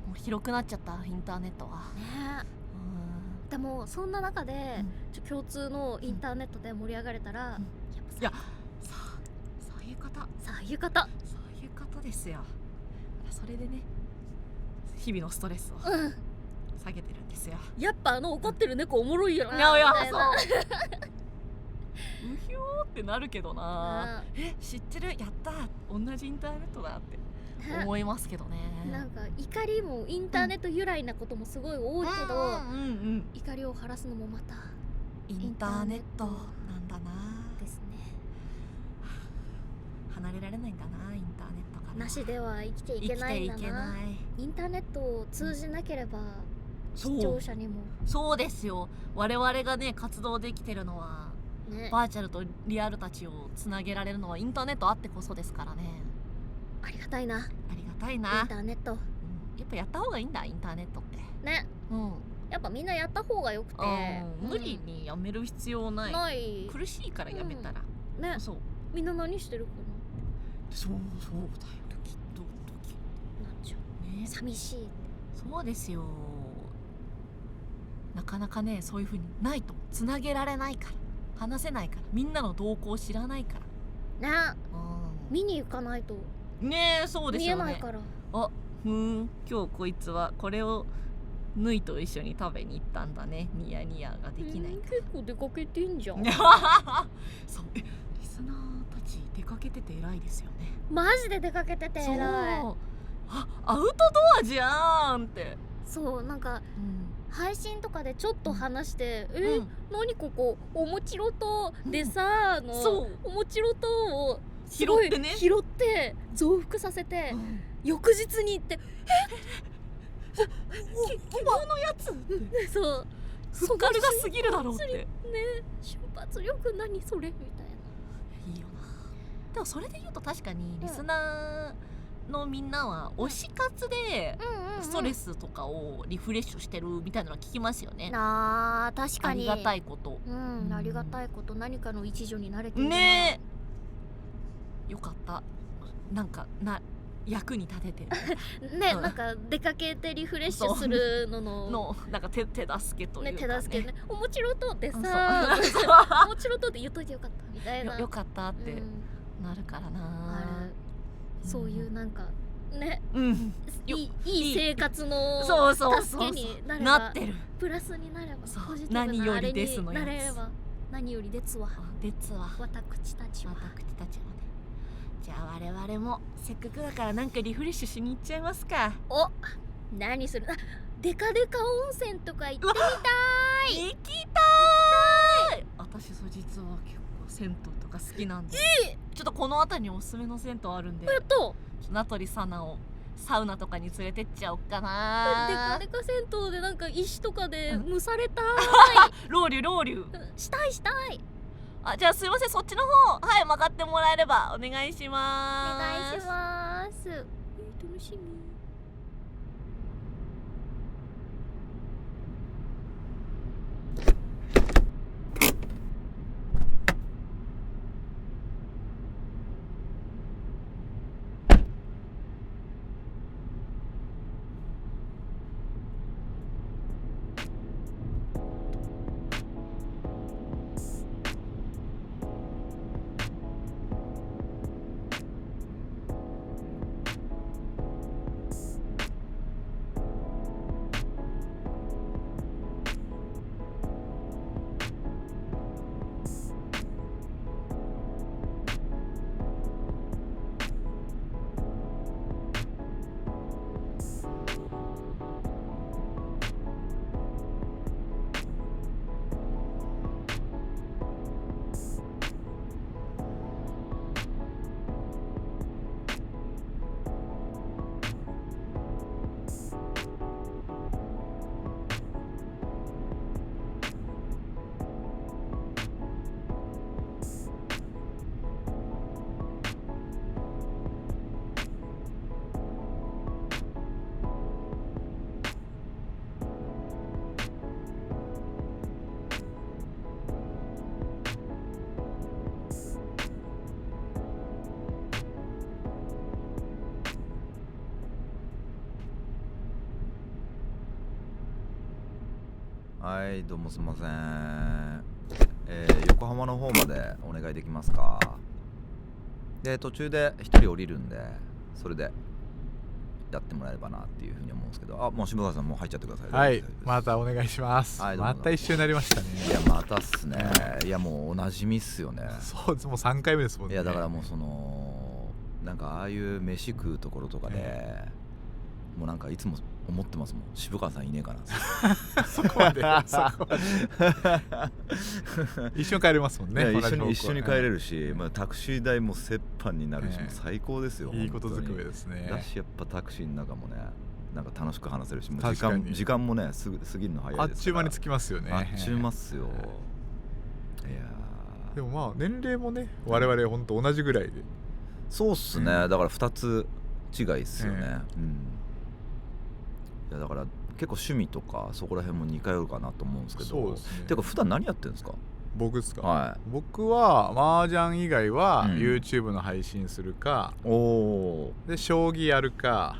もう広くなっちゃったインターネットはね。でもそんな中で、共通のインターネットで盛り上がれたら、やっぱいや、そういうことですよ。それでね、日々のストレスを下げてるんですよ。やっぱ怒ってる猫おもろいよな。いやそううひょーってなるけどな。知ってる、やった、同じインターネットだって思いますけどね。なんか怒りもインターネット由来なこともすごい多いけど、怒りを晴らすのもまたインターネットなんだなですね。離れられないんだな、インターネットからなしでは生きていけないんだな。インターネットを通じなければ視聴者にも。そうですよ。我々がね活動できてるのは、バーチャルとリアルたちをつなげられるのはインターネットあってこそですからね。ありがたいな。インターネット、やっぱやった方がいいんだ、インターネットってね。やっぱみんなやった方がよくて、無理にやめる必要ない。苦しいからやめたらね。そう、みんな何してるかな。そうだよ、ドキなっちゃうね。寂しい。そうですよ。なかなかね、そういう風にないとつなげられないから、話せないから、みんなの動向を知らないからね。見に行かないとね。そうですよね。見えないから。今日こいつはこれをぬいと一緒に食べに行ったんだね。ニヤニヤができないから。結構出かけてんじゃん。そう、リスナーたち出かけてて偉いですよね。マジで出かけてて偉い。そう、アウトドアじゃんって。そう、なんか、配信とかでちょっと話して、何ここおもちろとでさのおもちろとを拾って増幅させて、翌日に行って、昨日のやつそうふっかるが過ぎるだろうってね。瞬発力何それみたいな。いいよな。でもそれで言うと確かにリスナーのみんなは推し活でストレスとかをリフレッシュしてるみたいなのは聞きますよね。確かにありがたいこと、ありがたいこと、何かの一助になれてるね。よかった、なんか役に立ててるね、なんか出かけてリフレッシュするのなんか手助けというかね、手助けね、おもちろとってさおもちろとって言っといてよかったみたいな、よかったってなるからな。そういうなんかね、いい生活の助けになってる、プラスになれば、ポジティブ何よなあれりですのになれれば、何よりですわ、私たちはね。じゃあ我々もせっかくだからなんかリフレッシュしに行っちゃいますか。お、何する？デカデカ温泉とか行ってみたい。行きたい。私実は結構銭湯とか好きなんで、ちょっとこの辺りにおすすめの銭湯あるんで、名取さなをサウナとかに連れてっちゃおっかな。デカデカ銭湯でなんか石とかで蒸されたい。ロウリュしたい。じゃあすいません、そっちの方曲がってもらえればお願いします。お願いします。楽しみ。はい、どうもすいません。横浜の方までお願いできますか。で、途中で一人降りるんで、それでやってもらえればなっていうふうに思うんですけど、もう下川さんもう入っちゃってください。はい、またお願いします。また一緒になりましたね。いや、またっすね。いや、もうおなじみっすよね。そうです、もう3回目ですもんね。いや、だからもうなんかああいう飯食うところとかで、もうなんかいつも思ってますもん、渋川さんいねえかなそこまで一緒に帰れますもんね。一緒に帰れるし、タクシー代も折半になるし、もう最高ですよ。いいことずくめですね。だし、やっぱタクシーの中もね、なんか楽しく話せるし、もう時間もね過ぎるの早いですから。あっちゅう間に着きますよね。あっちゅう間っすよ。いやでもまあ年齢もね、我々本当同じぐらいで。そうっすね。だから2つ違いっすよね。だから結構趣味とかそこら辺も似通るかなと思うんですけど。そうですね。てか普段何やってるんですか？僕ですか？はい。僕は麻雀以外は YouTube の配信するか、で将棋やるか、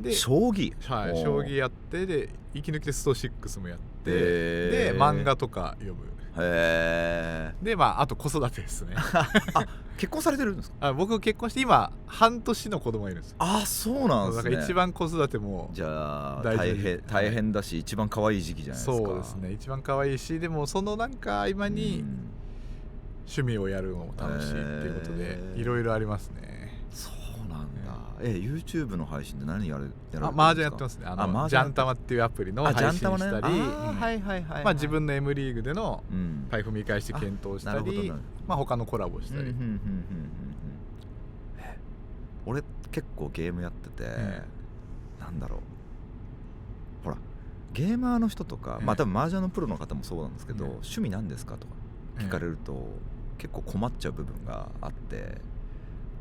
で将棋、はい、将棋やってで息抜きでスト6もやって、で漫画とか読む。であと子育てですね。結婚されてるんですか？僕結婚して今半年の子供がいるんです。そうなんですね。だから一番子育てもじゃあ大変だし、一番可愛い時期じゃないですか。そうですね、一番可愛いし、でもそのなんか合間に趣味をやるのも楽しいっていうことでいろいろありますね。そうなんだ。YouTube の配信で何やるんですか？麻雀やってますね。ジャンタマっていうアプリの配信したり、自分の M リーグでのパイ踏み返し検討したり、他のコラボしたり。俺結構ゲームやってて、なんだろう、ほらゲーマーの人とか、多分麻雀のプロの方もそうなんですけど、趣味なんですかとか聞かれると結構困っちゃう部分があって、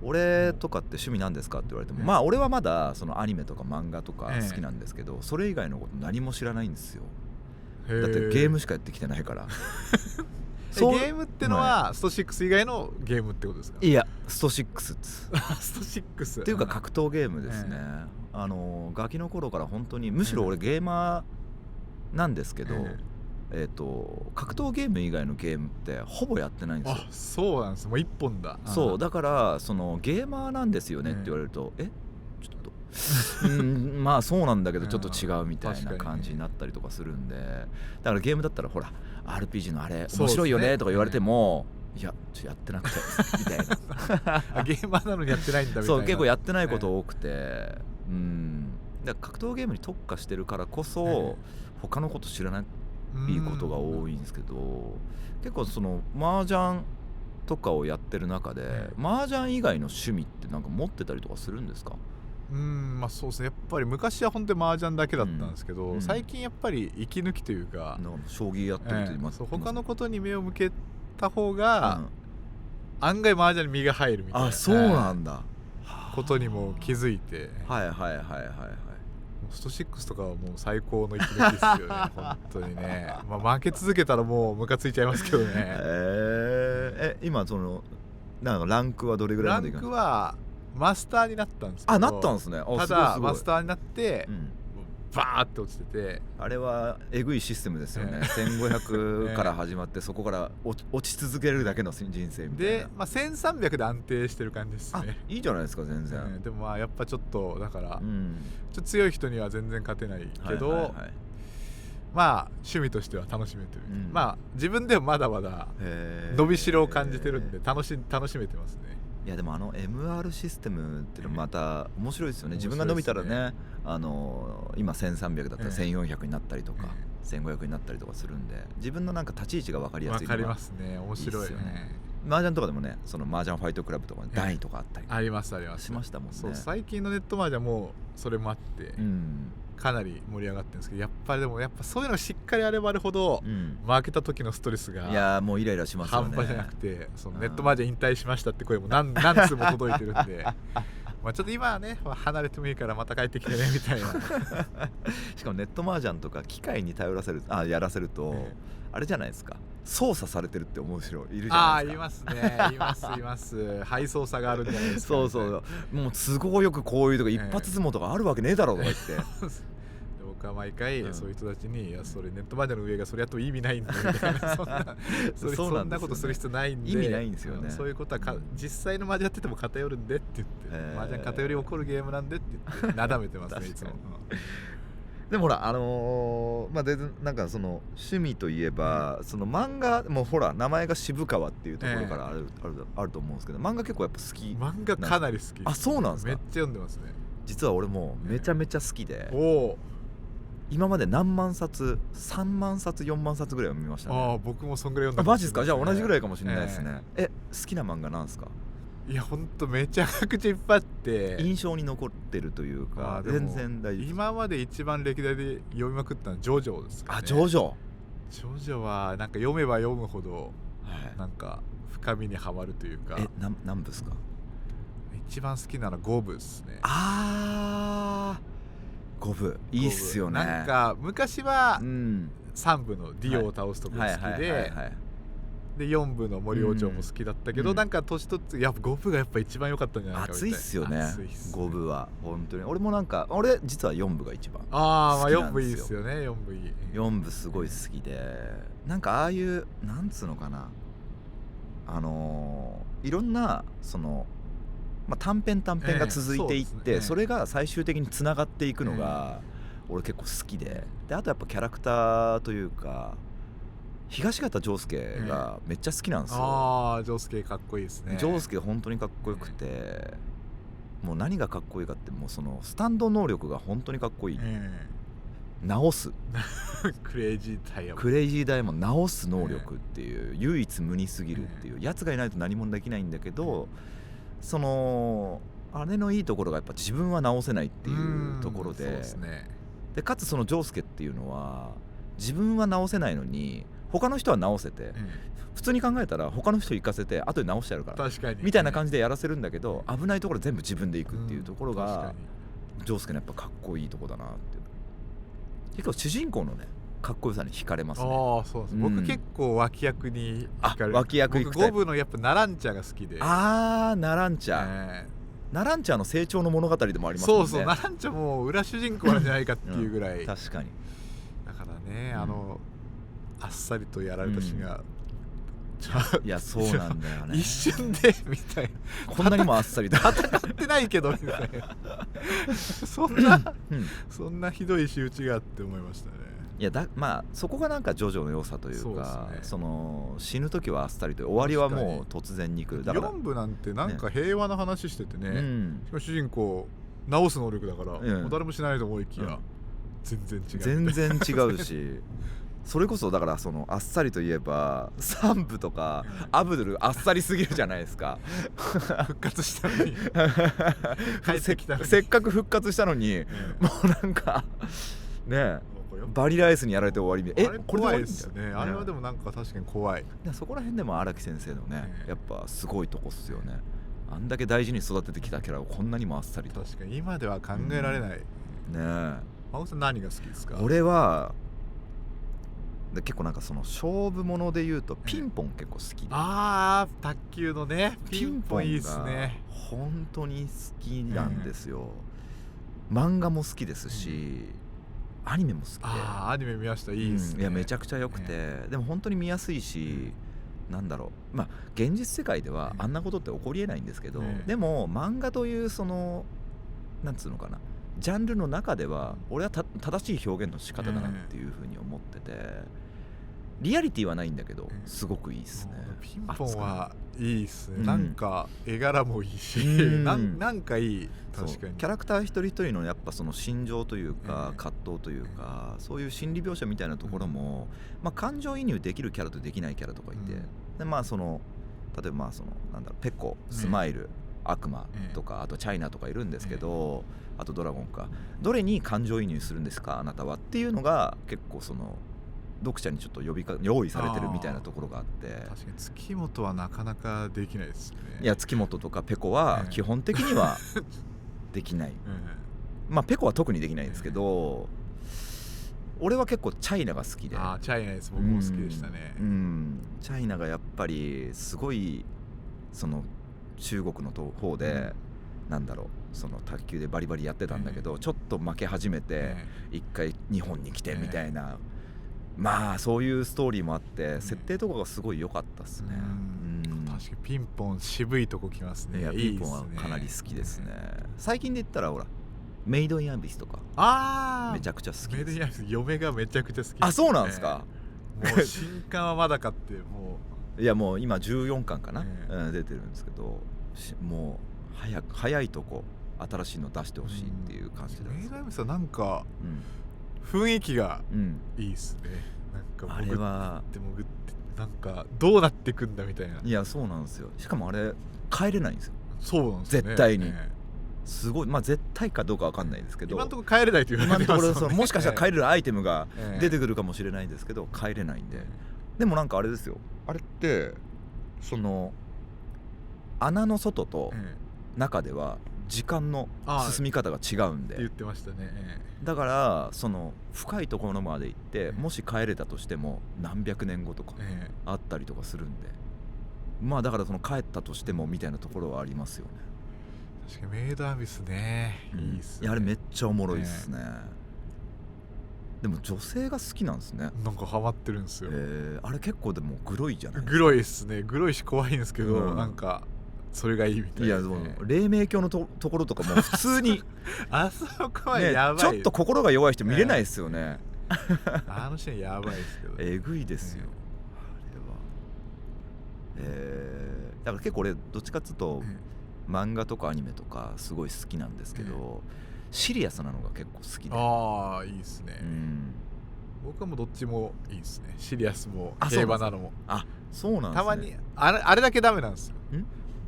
俺とかって趣味なんですかって言われても、まあ俺はまだそのアニメとか漫画とか好きなんですけど、それ以外のこと何も知らないんですよ。だってゲームしかやってきてないからゲームってのはスト6以外のゲームってことですか？いや、スト6ですスト6っていうか格闘ゲームですね。ガキの頃から本当に、むしろ俺ゲーマーなんですけど、格闘ゲーム以外のゲームってほぼやってないんですよ。あ、そうなんです。もう一本だ。そうだからそのゲーマーなんですよねって言われると、ちょっとまあそうなんだけどちょっと違うみたいな感じになったりとかするんで、だからゲームだったらほら RPG のあれ面白いよねとか言われても、いややってなくてみたいなゲーマーなのにやってないんだみたいな。そう、結構やってないこと多くて、だから格闘ゲームに特化してるからこそ他のこと知らないことが多いんですけど、結構その麻雀とかをやってる中で、麻雀以外の趣味ってなんか持ってたりとかするんですか？まあそうですね。やっぱり昔は本当に麻雀だけだったんですけど、最近やっぱり息抜きというか、将棋やってるって言います、他のことに目を向けた方が、案外麻雀に身が入るみたいな。あ、そうなんだ。ことにも気づいて。はいはいはいはいはい。スト6とかはもう最高の息抜きですよね本当にね。まあ負け続けたらもうムカついちゃいますけどね。今そのなんかランクはどれぐらいまでいくの？ランクはマスターになったんですけど。なったんですね。ただマスターになって、バーって落ちてて、あれはえぐいシステムですよね。1500から始まってそこから落ち続けるだけの人生みたいな。で、1300で安定してる感じですね。いいじゃないですか全然。でもやっぱちょっとだから、ちょっと強い人には全然勝てないけど、まあ趣味としては楽しめてる。まあ自分でもまだまだ伸びしろを感じてるんで楽しめてますね。いやでもMR システムっていうのまた面白いですよね。自分が伸びたらね、今1300だったら1400になったりとか、1500になったりとかするんで、自分のなんか立ち位置が分かりやすいのがいいですよね。分かりますね。面白いよね。麻雀とかでもね、その麻雀ファイトクラブとか段位とかあったりありますありますしましたもんね。そう、最近のネット麻雀もそれもあって、かなり盛り上がってるんですけど、やっぱそういうのがしっかりあればあるほど、負けた時のストレスがいやもうイライラしますよね。半端じゃなくて、そのネット麻雀引退しましたって声も何通も届いてるんでまあちょっと今はね、離れてもいいからまた帰ってきてねみたいなしかもネット麻雀とか機械に頼らせるやらせると、あれじゃないですか、操作されてるって面白いるじゃないですか。いますね。いますハイ操作があるんじゃないですか、そうそうもう都合よくこういうとか一発相撲とかあるわけねえだろうとか言って僕は毎回そういう人たちに、いやそれネット麻雀の上がそれやっても意味ないんだみたいなそんなことする必要ないんで、意味ないんですよね。そういうことは実際の麻雀やってても偏るんでって言って、麻雀偏り起こるゲームなんでって言ってなだめてますねいつも。でもほらなんかその趣味といえば、その漫画もほら名前が渋川っていうところからあると思うんですけど、漫画結構やっぱ好き。漫画かなり好き。あ、そうなんですか。めっちゃ読んでますね。実は俺もめちゃめちゃ好きで、今まで何万冊、3万冊4万冊ぐらい読みましたね。僕もそんぐらい読んでます。マジですか。じゃあ同じぐらいかもしれないですね。好きな漫画なんですか？いやほんとめちゃくちゃいっぱいあって、印象に残ってるというか全然大丈夫。今まで一番歴代で読みまくったのはジョジョですかね。ジョジョはなんか読めば読むほど、なんか深みにはまるというか。何部ですか？一番好きなのは5部ですね。5部いいっすよね。なんか昔は3部のディオを倒すとこ好きで、4部の森王朝も好きだったけど、なんか年取って5部がやっぱ一番良かったんじゃないかみたいな。熱いっすよね5部は本当に。俺もなんか俺実は4部が一番4部いいっすよね。4部いい。4部すごい好きで、なんかああいうなんつうのかな、いろんなその短編が続いていって、それが最終的につながっていくのが俺結構好きで、あとやっぱキャラクターというか東方丈介がめっちゃ好きなんですよ。丈介かっこいいですね。丈介本当にかっこよくて、もう何がかっこいいかって、もうそのスタンド能力が本当にかっこいい。直すクレイジーダイヤモンド直す能力っていう、唯一無二すぎるっていうやつがいないと何もできないんだけど、そのあれのいいところがやっぱ自分は直せないっていうところで、かつその丈介っていうのは自分は直せないのに他の人は直せて、普通に考えたら他の人行かせて後で直してやるからみたいな感じでやらせるんだけど、危ないところ全部自分で行くっていうところが丈介のやっぱかっこいいとこだなって。結構主人公のねかっこよさに惹かれますね。そうです、僕結構脇役に惹かれる。脇役行く僕5部のやっぱナランチャが好きで。ナランチャ、ナランチャの成長の物語でもありますもんね。そうナランチャも裏主人公なんじゃないかっていうぐらい、確かに。だからね、あっさりとやられたシーンが、いやそうなんだよね。一瞬でみたいな、こんなにもあっさりだ戦ってないけどみたいなそんなひどい仕打ちがあって思いましたね。いやまあそこがなんかジョジョの良さというか、その死ぬ時はあっさりと、終わりはもう突然に来る。だから4部なんてなんか平和な話しててね、主人公直す能力だから、もう誰もしないと思いきや、全然違う、全然違うしそれこそだからそのあっさりといえば3部とかアブドゥルあっさりすぎるじゃないですか復活したのに帰ってきたのにせっかく復活したのに、もうなんかねバニラアイスにやられて終わりみたいな。あれ怖いですね。あれはでもなんか確かに怖い。そこら辺でも荒木先生のね、やっぱすごいとこっすよね。あんだけ大事に育ててきたキャラをこんなにもあっさりと。確かに今では考えられない。ねえ。真帆さん何が好きですか？俺は結構なんかその勝負物で言うとピンポン結構好きで、卓球のねピンポンいいっすね。本当に好きなんですよ。漫画も好きですし、アニメも好きで。アニメ見ました。いいっすね。いやめちゃくちゃ良くて、でも本当に見やすいし、なんだろう、まあ現実世界ではあんなことって起こりえないんですけど、でも漫画というそのなんつうのかな、ジャンルの中では俺は正しい表現の仕方だなっていうふうに思ってて、リアリティはないんだけどすごくいいっすね。ピンポンはいいっすね。なんか絵柄もいいし、なんかいい。確かにキャラクター一人一人のやっぱその心情というか葛藤というか、そういう心理描写みたいなところも、まあ感情移入できるキャラとできないキャラとかいて、でまあその例えばまあそのなんだろう、ペコ、スマイル、悪魔とか、あとチャイナとかいるんですけど、あとドラゴンか、どれに感情移入するんですかあなたはっていうのが結構その読者にちょっと用意されてるみたいなところがあって、確かに月本はなかなかできないですね。いや月本とかペコは基本的にはできない、まあペコは特にできないんですけど、俺は結構チャイナが好きで。チャイナです。僕も好きでしたね。チャイナがやっぱりすごいその中国の方で、なんだろう、その卓球でバリバリやってたんだけど、ちょっと負け始めて一回日本に来てみたいな、まあそういうストーリーもあって、設定とかがすごい良かったっすね。確かにピンポン渋いとこ来ますね。いやピンポンはかなり好きですね。最近で言ったらほらメイドインアビスとかめちゃくちゃ好きです。メイドインアビス嫁がめちゃくちゃ好きです、ね。あ、そうなんですか。もう新刊はまだかってもういやもう今14巻かな、出てるんですけど、もう早いとこ新しいの出してほしいっていう感じで、メイドインアビスはなんか、雰囲気がいいっすね。なんかあれは潜ってなんかどうなってくんだみたいな。いやそうなんですよ。しかもあれ帰れないんですよ。そうなんですね。絶対に、すごい、まあ絶対かどうかわかんないですけど、今のところ帰れないという今のところもしかしたら帰れるアイテムが出てくるかもしれないんですけど、帰れないんで。でもなんかあれですよ、あれってその穴の外と中では時間の進み方が違うんで、言ってましたね。だからその深いところまで行ってもし帰れたとしても何百年後とかあったりとかするんで、まあだからその帰ったとしてもみたいなところはありますよね。確かにメイドアビスね、いいっすね。あれめっちゃおもろいっすね。でも女性が好きなんですね。なんかハマってるんですよ。あれ結構でもグロいじゃないですか。グロいっすね。グロいし怖いんですけど、なんかそれがいいみたいな。いや黎明教のところとかも普通にあそこはやばい、ちょっと心が弱い人見れないですよね。あのシーンやばいですけど、えぐいですよ、あれは。だから結構俺どっちかっつうと、漫画とかアニメとかすごい好きなんですけど、シリアスなのが結構好きで。ああいいですね。僕はもうどっちもいいですね。シリアスも平和なのも。あ、そうなんですね。たまにあれだけダメなんですよ。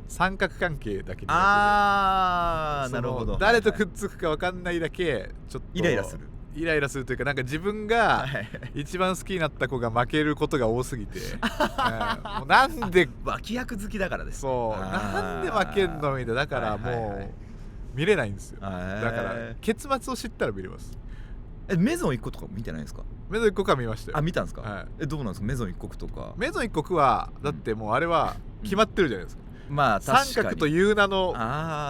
三角関係だけ。なるほど。誰とくっつくか分かんないだけちょっとイライラする。イライラするというか、なんか自分が一番好きになった子が負けることが多すぎてもうなんで脇役好きだからです。そうなんで負けんのみたいな。だからもう見れないんですよ。だから結末を知ったら見れます。メゾン一国とか見てないですか？メゾン一国は見ましたよ。あ、見たんですか？どうなんですかメゾン一国とか。メゾン一国はだってもうあれは決まってるじゃないですか。まあ確かに三角という名の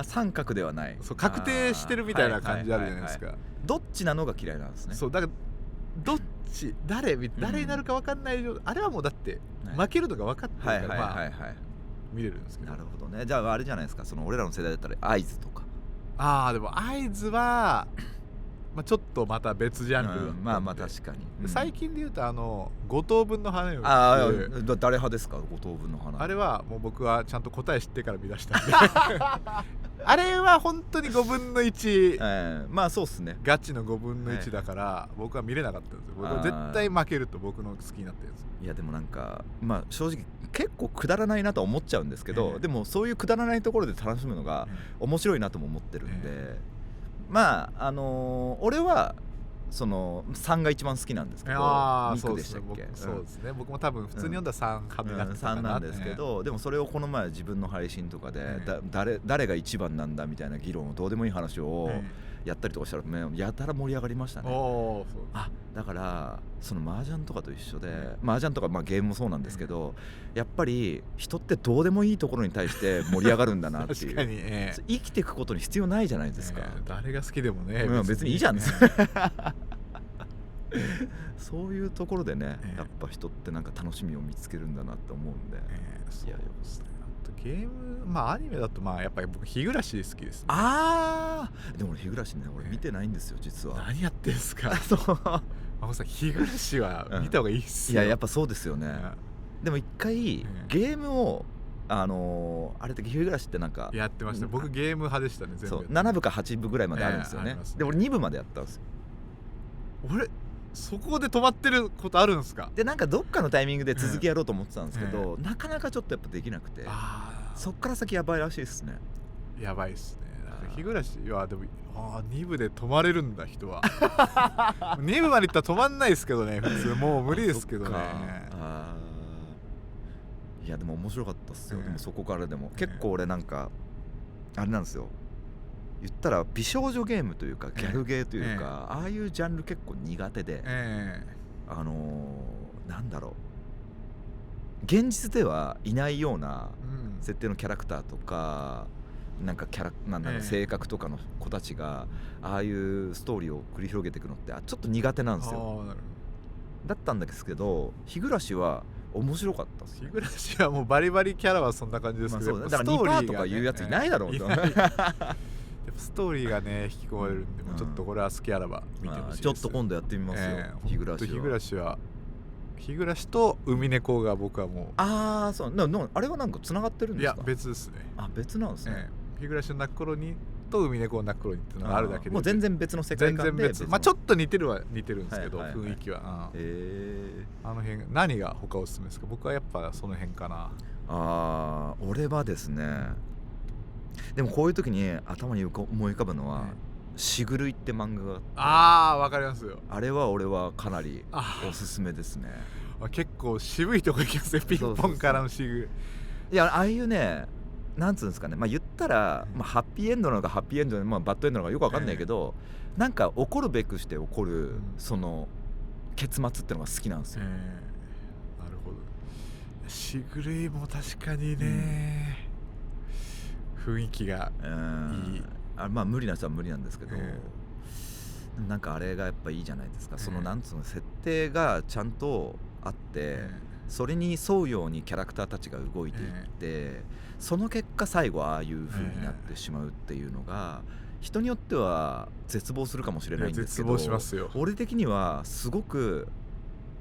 三角ではない、そう確定してるみたいな感じあるじゃないですか。どっちなのが嫌いなんですね。そうだからどっち誰になるか分かんないよ、あれはもうだって負けるのが分かってるからまあ見れるんですけど。なるほどね。じゃああれじゃないですか、その俺らの世代だったら合図とか。でも合図はまあ、ちょっとまた別ジャンルだったんで、まあまあ確かに、最近で言うと5等分の花よ。誰派ですか5等分の花。あれはもう僕はちゃんと答え知ってから見出したんであれは本当に5分の1、まあそうっすね、ガチの5分の1だから、僕は見れなかったんですよ。僕は絶対負けると僕の好きになってるんですよ。いやでもなんかまあ正直結構くだらないなと思っちゃうんですけど、でもそういうくだらないところで楽しむのが面白いなとも思ってるんで、まあ俺はその3が一番好きなんですけど、2区でしたっけ。そうですね、僕も多分普通に読んだら3派になってたかな、3なんですけど、でもそれをこの前自分の配信とかで、誰が一番なんだみたいな議論をどうでもいい話をやったりとかしたら、やたら盛り上がりましたね。だからその麻雀とかと一緒で、麻雀とかまあゲームもそうなんですけど、やっぱり人ってどうでもいいところに対して盛り上がるんだなっていう。確かに、生きていくことに必要ないじゃないですか。誰が好きでもね、別にいいじゃんそういうところでね、やっぱ人ってなんか楽しみを見つけるんだなって思うんで、そうですね。あとゲーム、まあアニメだとまあやっぱり僕日暮好きですね。でも俺日暮ね、俺見てないんですよ実は。何やってんすか真帆さん、日暮は見た方がいいっすよ。いややっぱそうですよね。でも一回ゲームをあれって日暮ってなんかやってました。僕ゲーム派でしたね。全部そう7部か8部ぐらいまであるんですよね。で俺2部までやったんですよ。俺そこで止まってることあるんですか？でなんかどっかのタイミングで続きやろうと思ってたんですけど、なかなかちょっとやっぱできなくて、そっから先やばいらしいですね。やばいっすね。日暮はでも2部で止まれるんだ人は2部までいったら止まんないですけどね、普通もう無理ですけどね。いやでも面白かったっすよ。でもそこからでも結構俺なんかあれなんですよ、言ったら美少女ゲームというかギャルゲーというか、ああいうジャンル結構苦手で、なんだろう、現実ではいないような設定のキャラクターとか、なんか性格とかの子たちがああいうストーリーを繰り広げていくのってちょっと苦手なんですよ。だったんですけど、日暮は面白かったっす。日暮はもうバリバリキャラはそんな感じですけど、だから2パーとかいうやついないだろうと。ストーリーがね引き込まれるんで、ちょっとこれは好きあらば見てほしいです。ちょっと今度やってみますよ。日暮と海猫が僕はもうあれはなんかつながってるんですか？いや別ですね。別なんですね。日暮の泣く頃にと海猫の泣く頃にっていうのがあるだけで、もう全然別の世界観で。全然別。ちょっと似てるんですけど、雰囲気は。あの辺何が他おすすめですか？僕はやっぱその辺かな。俺はですね、でもこういう時に頭に思い浮かぶのはしぐるいって漫画がわかりますよ。あれは俺はかなりおすすめですね。結構渋いとこ行きますね、ピンポンからのしぐ。いやああいうね、なんつうんですかね、言ったら、ハッピーエンドなのかハッピーエンドなのか、バッドエンドなのかよくわかんないけど、なんか起こるべくして起こる、その結末ってのが好きなんですよ。なるほど。しぐるいも確かにね、雰囲気がいい。無理な人は無理なんですけど、なんかあれがやっぱいいじゃないですか。そのなんつうの設定がちゃんとあって、それに沿うようにキャラクターたちが動いていって、その結果最後ああいう風になってしまうっていうのが、人によっては絶望するかもしれないんですけど、絶望しますよ。俺的にはすごく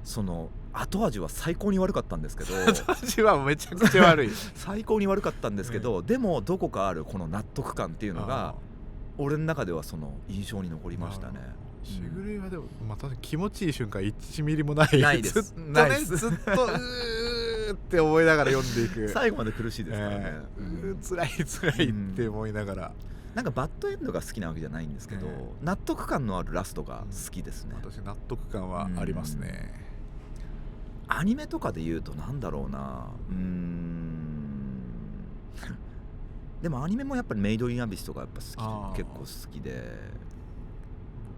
その後味は最高に悪かったんですけど後味はめちゃくちゃ悪い最高に悪かったんですけど、でもどこかあるこの納得感っていうのが俺の中ではその印象に残りましたね。しぐるいはでも、確かに気持ちいい瞬間1ミリもないです。ずっとずっとうーって思いながら読んでいく最後まで苦しいですからね。辛いって思いながらなんかバッドエンドが好きなわけじゃないんですけど、納得感のあるラストが好きですね。私納得感はありますね。アニメとかで言うとなんだろうな、でもアニメもやっぱりメイドインアビスとかやっぱ結構好きで、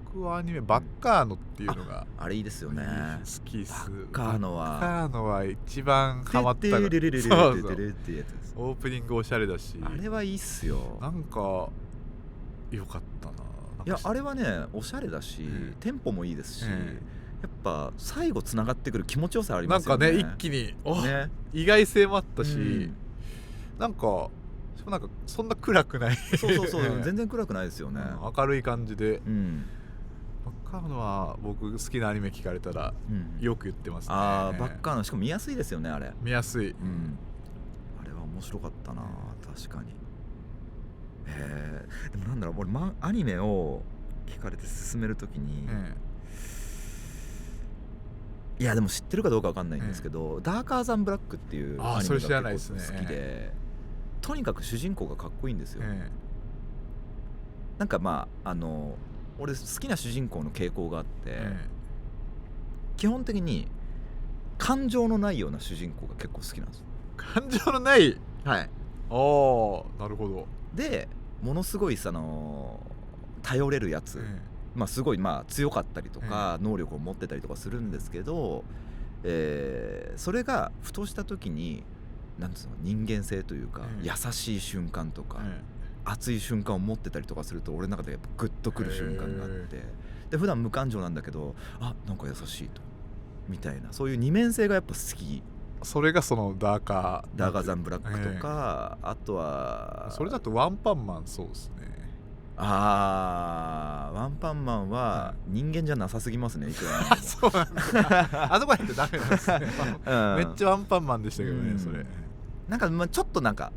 僕はアニメバッカーノっていうのがあれいいですよね。好きっす。バッカーノは一番ハマったオープニングおしゃれだし、あれはいいっすよ。なんか良かったな。いやあれはねおしゃれだし、テンポもいいですし、やっぱ最後つながってくる気持ちよさありますよね。なんかね一気に意外性もあったし、なんかそんな暗くない。そう全然暗くないですよね。明るい感じで。バッカーノは僕好きなアニメ聞かれたらよく言ってますね。バッカーノしかも見やすいですよね。あれ見やすい。あれは面白かったな確かに。でもなんだろう、俺アニメを聞かれて進めるときに、いやでも知ってるかどうかわかんないんですけど、ダーカーザンブラックっていうアニメが結構好きで、とにかく主人公がかっこいいんですよ。なんか俺好きな主人公の傾向があって、基本的に感情のないような主人公が結構好きなんです。感情のない。はい。なるほど。でものすごい頼れるやつ、すごい強かったりとか、能力を持ってたりとかするんですけど、それがふとした時になんつうの人間性というか、優しい瞬間とか、熱い瞬間を持ってたりとかすると俺の中でやっぱグッとくる瞬間があって、で普段無感情なんだけどなんか優しいとみたいな、そういう二面性がやっぱ好き。それがそのダーカーザンブラックとか、あとはそれだとワンパンマン。そうですね。ワンパンマンは人間じゃなさすぎますね。そうなんだ。あそこやってダメなんですね。めっちゃワンパンマンでしたけどね。それなんかちょっとなんか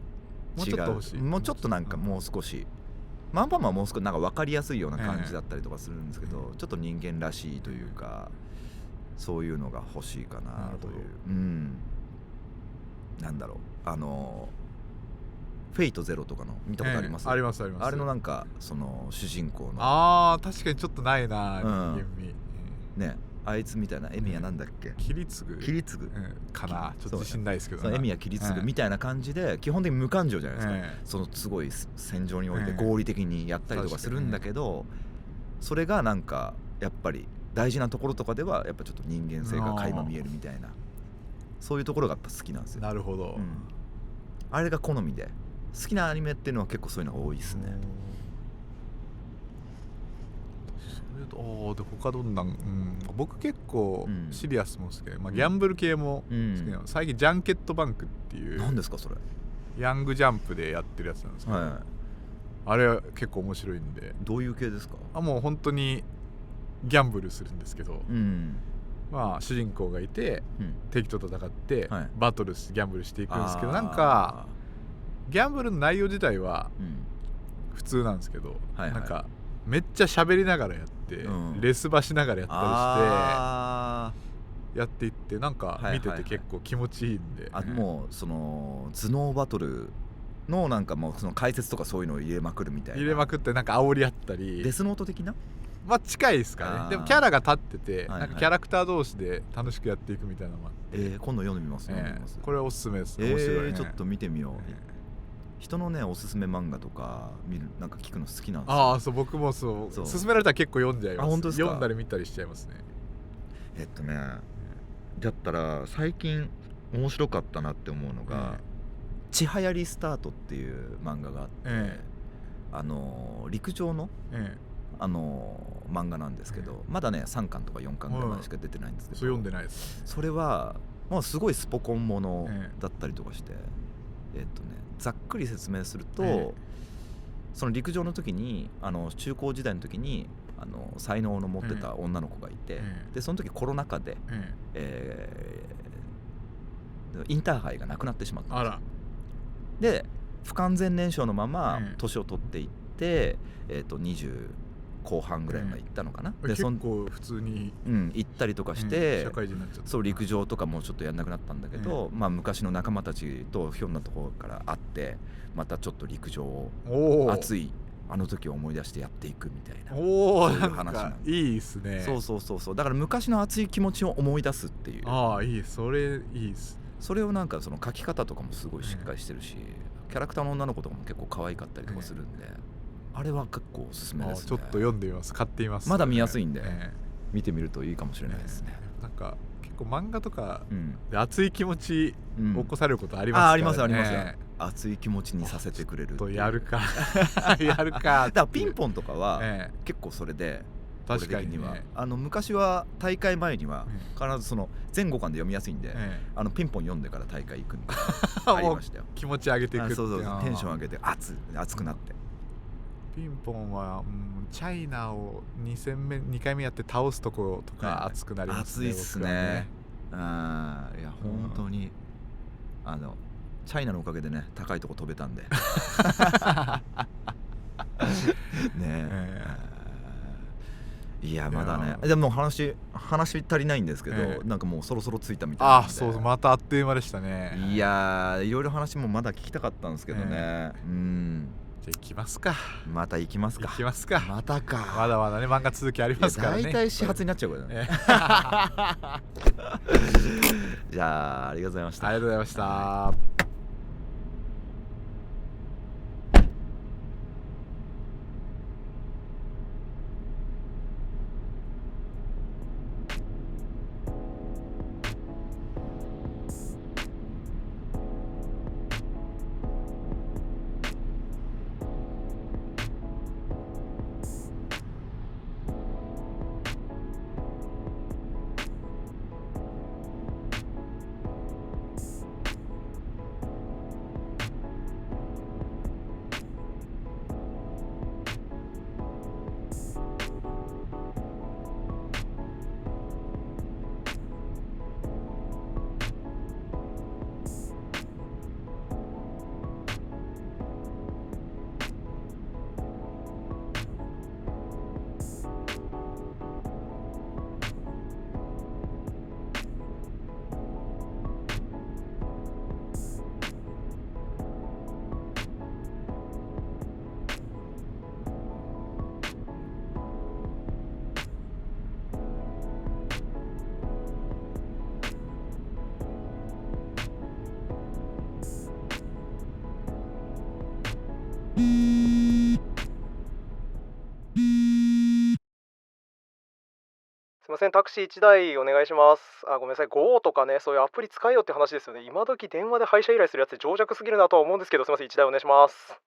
もうちょっと欲しい。もうちょっとなんかもう少しワンパンマンはもう少しなんか分かりやすいような感じだったりとかするんですけど、ちょっと人間らしいというか、そういうのが欲しいかなという。なんだろう、フェイトゼロとかの見たことあります？あります。あれのなんかその主人公の確かにちょっとないな、人間味ね。あいつみたいなエミヤなんだっけ、キリツグかな、ちょっと自信ないですけど、エミヤキリツグみたいな感じで基本的に無感情じゃないですか。そのすごい戦場において合理的にやったりとかするんだけど、それがなんかやっぱり大事なところとかではやっぱちょっと人間性が垣間見えるみたいな、そういうところがやっぱ好きなんですよ。なるほど。あれが好みで、好きなアニメっていうのは結構そういうのが多いですね。で他どんな、僕結構シリアスも好きで、ギャンブル系も好きなの。最近ジャンケットバンクっていう、何ですかそれ？ヤングジャンプでやってるやつなんですけど、あれは結構面白いんで。どういう系ですか？もう本当にギャンブルするんですけど、主人公がいて、敵と戦って、バトルしてギャンブルしていくんですけど、なんかギャンブルの内容自体は普通なんですけど、なんかめっちゃ喋りながらやって、レスバしながらやったりしてやっていって、なんか見てて結構気持ちいいんで、もうその頭脳バトルのなんかもうその解説とかそういうのを入れまくるみたいな、入れまくってなんか煽り合ったり、デスノート的な、近いですかね。でもキャラが立ってて、なんかキャラクター同士で楽しくやっていくみたいなのもあって、今度読んでみます。これはおすすめです。面白いね。ちょっと見てみよう。人のねおすすめ漫画とかなんか聞くの好きなんですよ。そう、僕もそう勧められたら結構読んじゃいます。本当ですか？読んだり見たりしちゃいますね。だったら最近面白かったなって思うのが「ちはやりスタート」っていう漫画があって、陸上の漫画なんですけど、まだね3巻とか4巻ぐらいまでしか出てないんですけど、読んでないです。それはすごいスポコンものだったりとかして、ざっくり説明すると、その陸上の時に中高時代の時に才能の持ってた女の子がいて、でその時コロナ禍で、インターハイがなくなってしまったんです。で不完全燃焼のまま年を取っていって、20後半ぐらいまで行ったのかな。で結構普通に行ったりとかして、社会人になっちゃった。そう陸上とかもちょっとやんなくなったんだけど、昔の仲間たちとひょんなところから会って、またちょっと陸上を熱いあの時を思い出してやっていくみたいな、おお、そういうなん話なんで。かいいっすね。そうだから昔の熱い気持ちを思い出すっていう。ああ、いい、それいいっす。それをなんかその書き方とかもすごいしっかりしてるし、キャラクターの女の子とかも結構可愛かったりとかするんで、あれは結構おすすめですね。ちょっと読んでみます。買ってみます。まだ見やすいんで、見てみるといいかもしれないですね。なんか結構漫画とかで熱い気持ち起こされることありますからね。ありますあります。熱い気持ちにさせてくれる。とやるかやるか。だからピンポンとかは結構それで。確かにね、昔は大会前には必ずその前後巻で読みやすいんで、ピンポン読んでから大会行くみたいなありましたよ。気持ち上げていくって。そうテンション上げて熱くなって。ピンポンは、チャイナを2回目やって倒すところとか熱くなりますね。熱いっすね。いや本当にチャイナのおかげでね高いとこ飛べたんでねえ。いやまだね、でも話足りないんですけど、なんかもうそろそろ着いたみたいな。そう、またあっという間でしたね。いやいろいろ話もまだ聞きたかったんですけどね。じゃあ行きますか。また行きますか。またか。まだまだね漫画続きありますからね。大体始発になっちゃうからね。じゃあありがとうございました。ありがとうございました。すいません、タクシー1台お願いします。ごめんなさい、GO とかね、そういうアプリ使えよって話ですよね。今時電話で配車依頼するやつ情弱すぎるなとは思うんですけど、すいません、1台お願いします。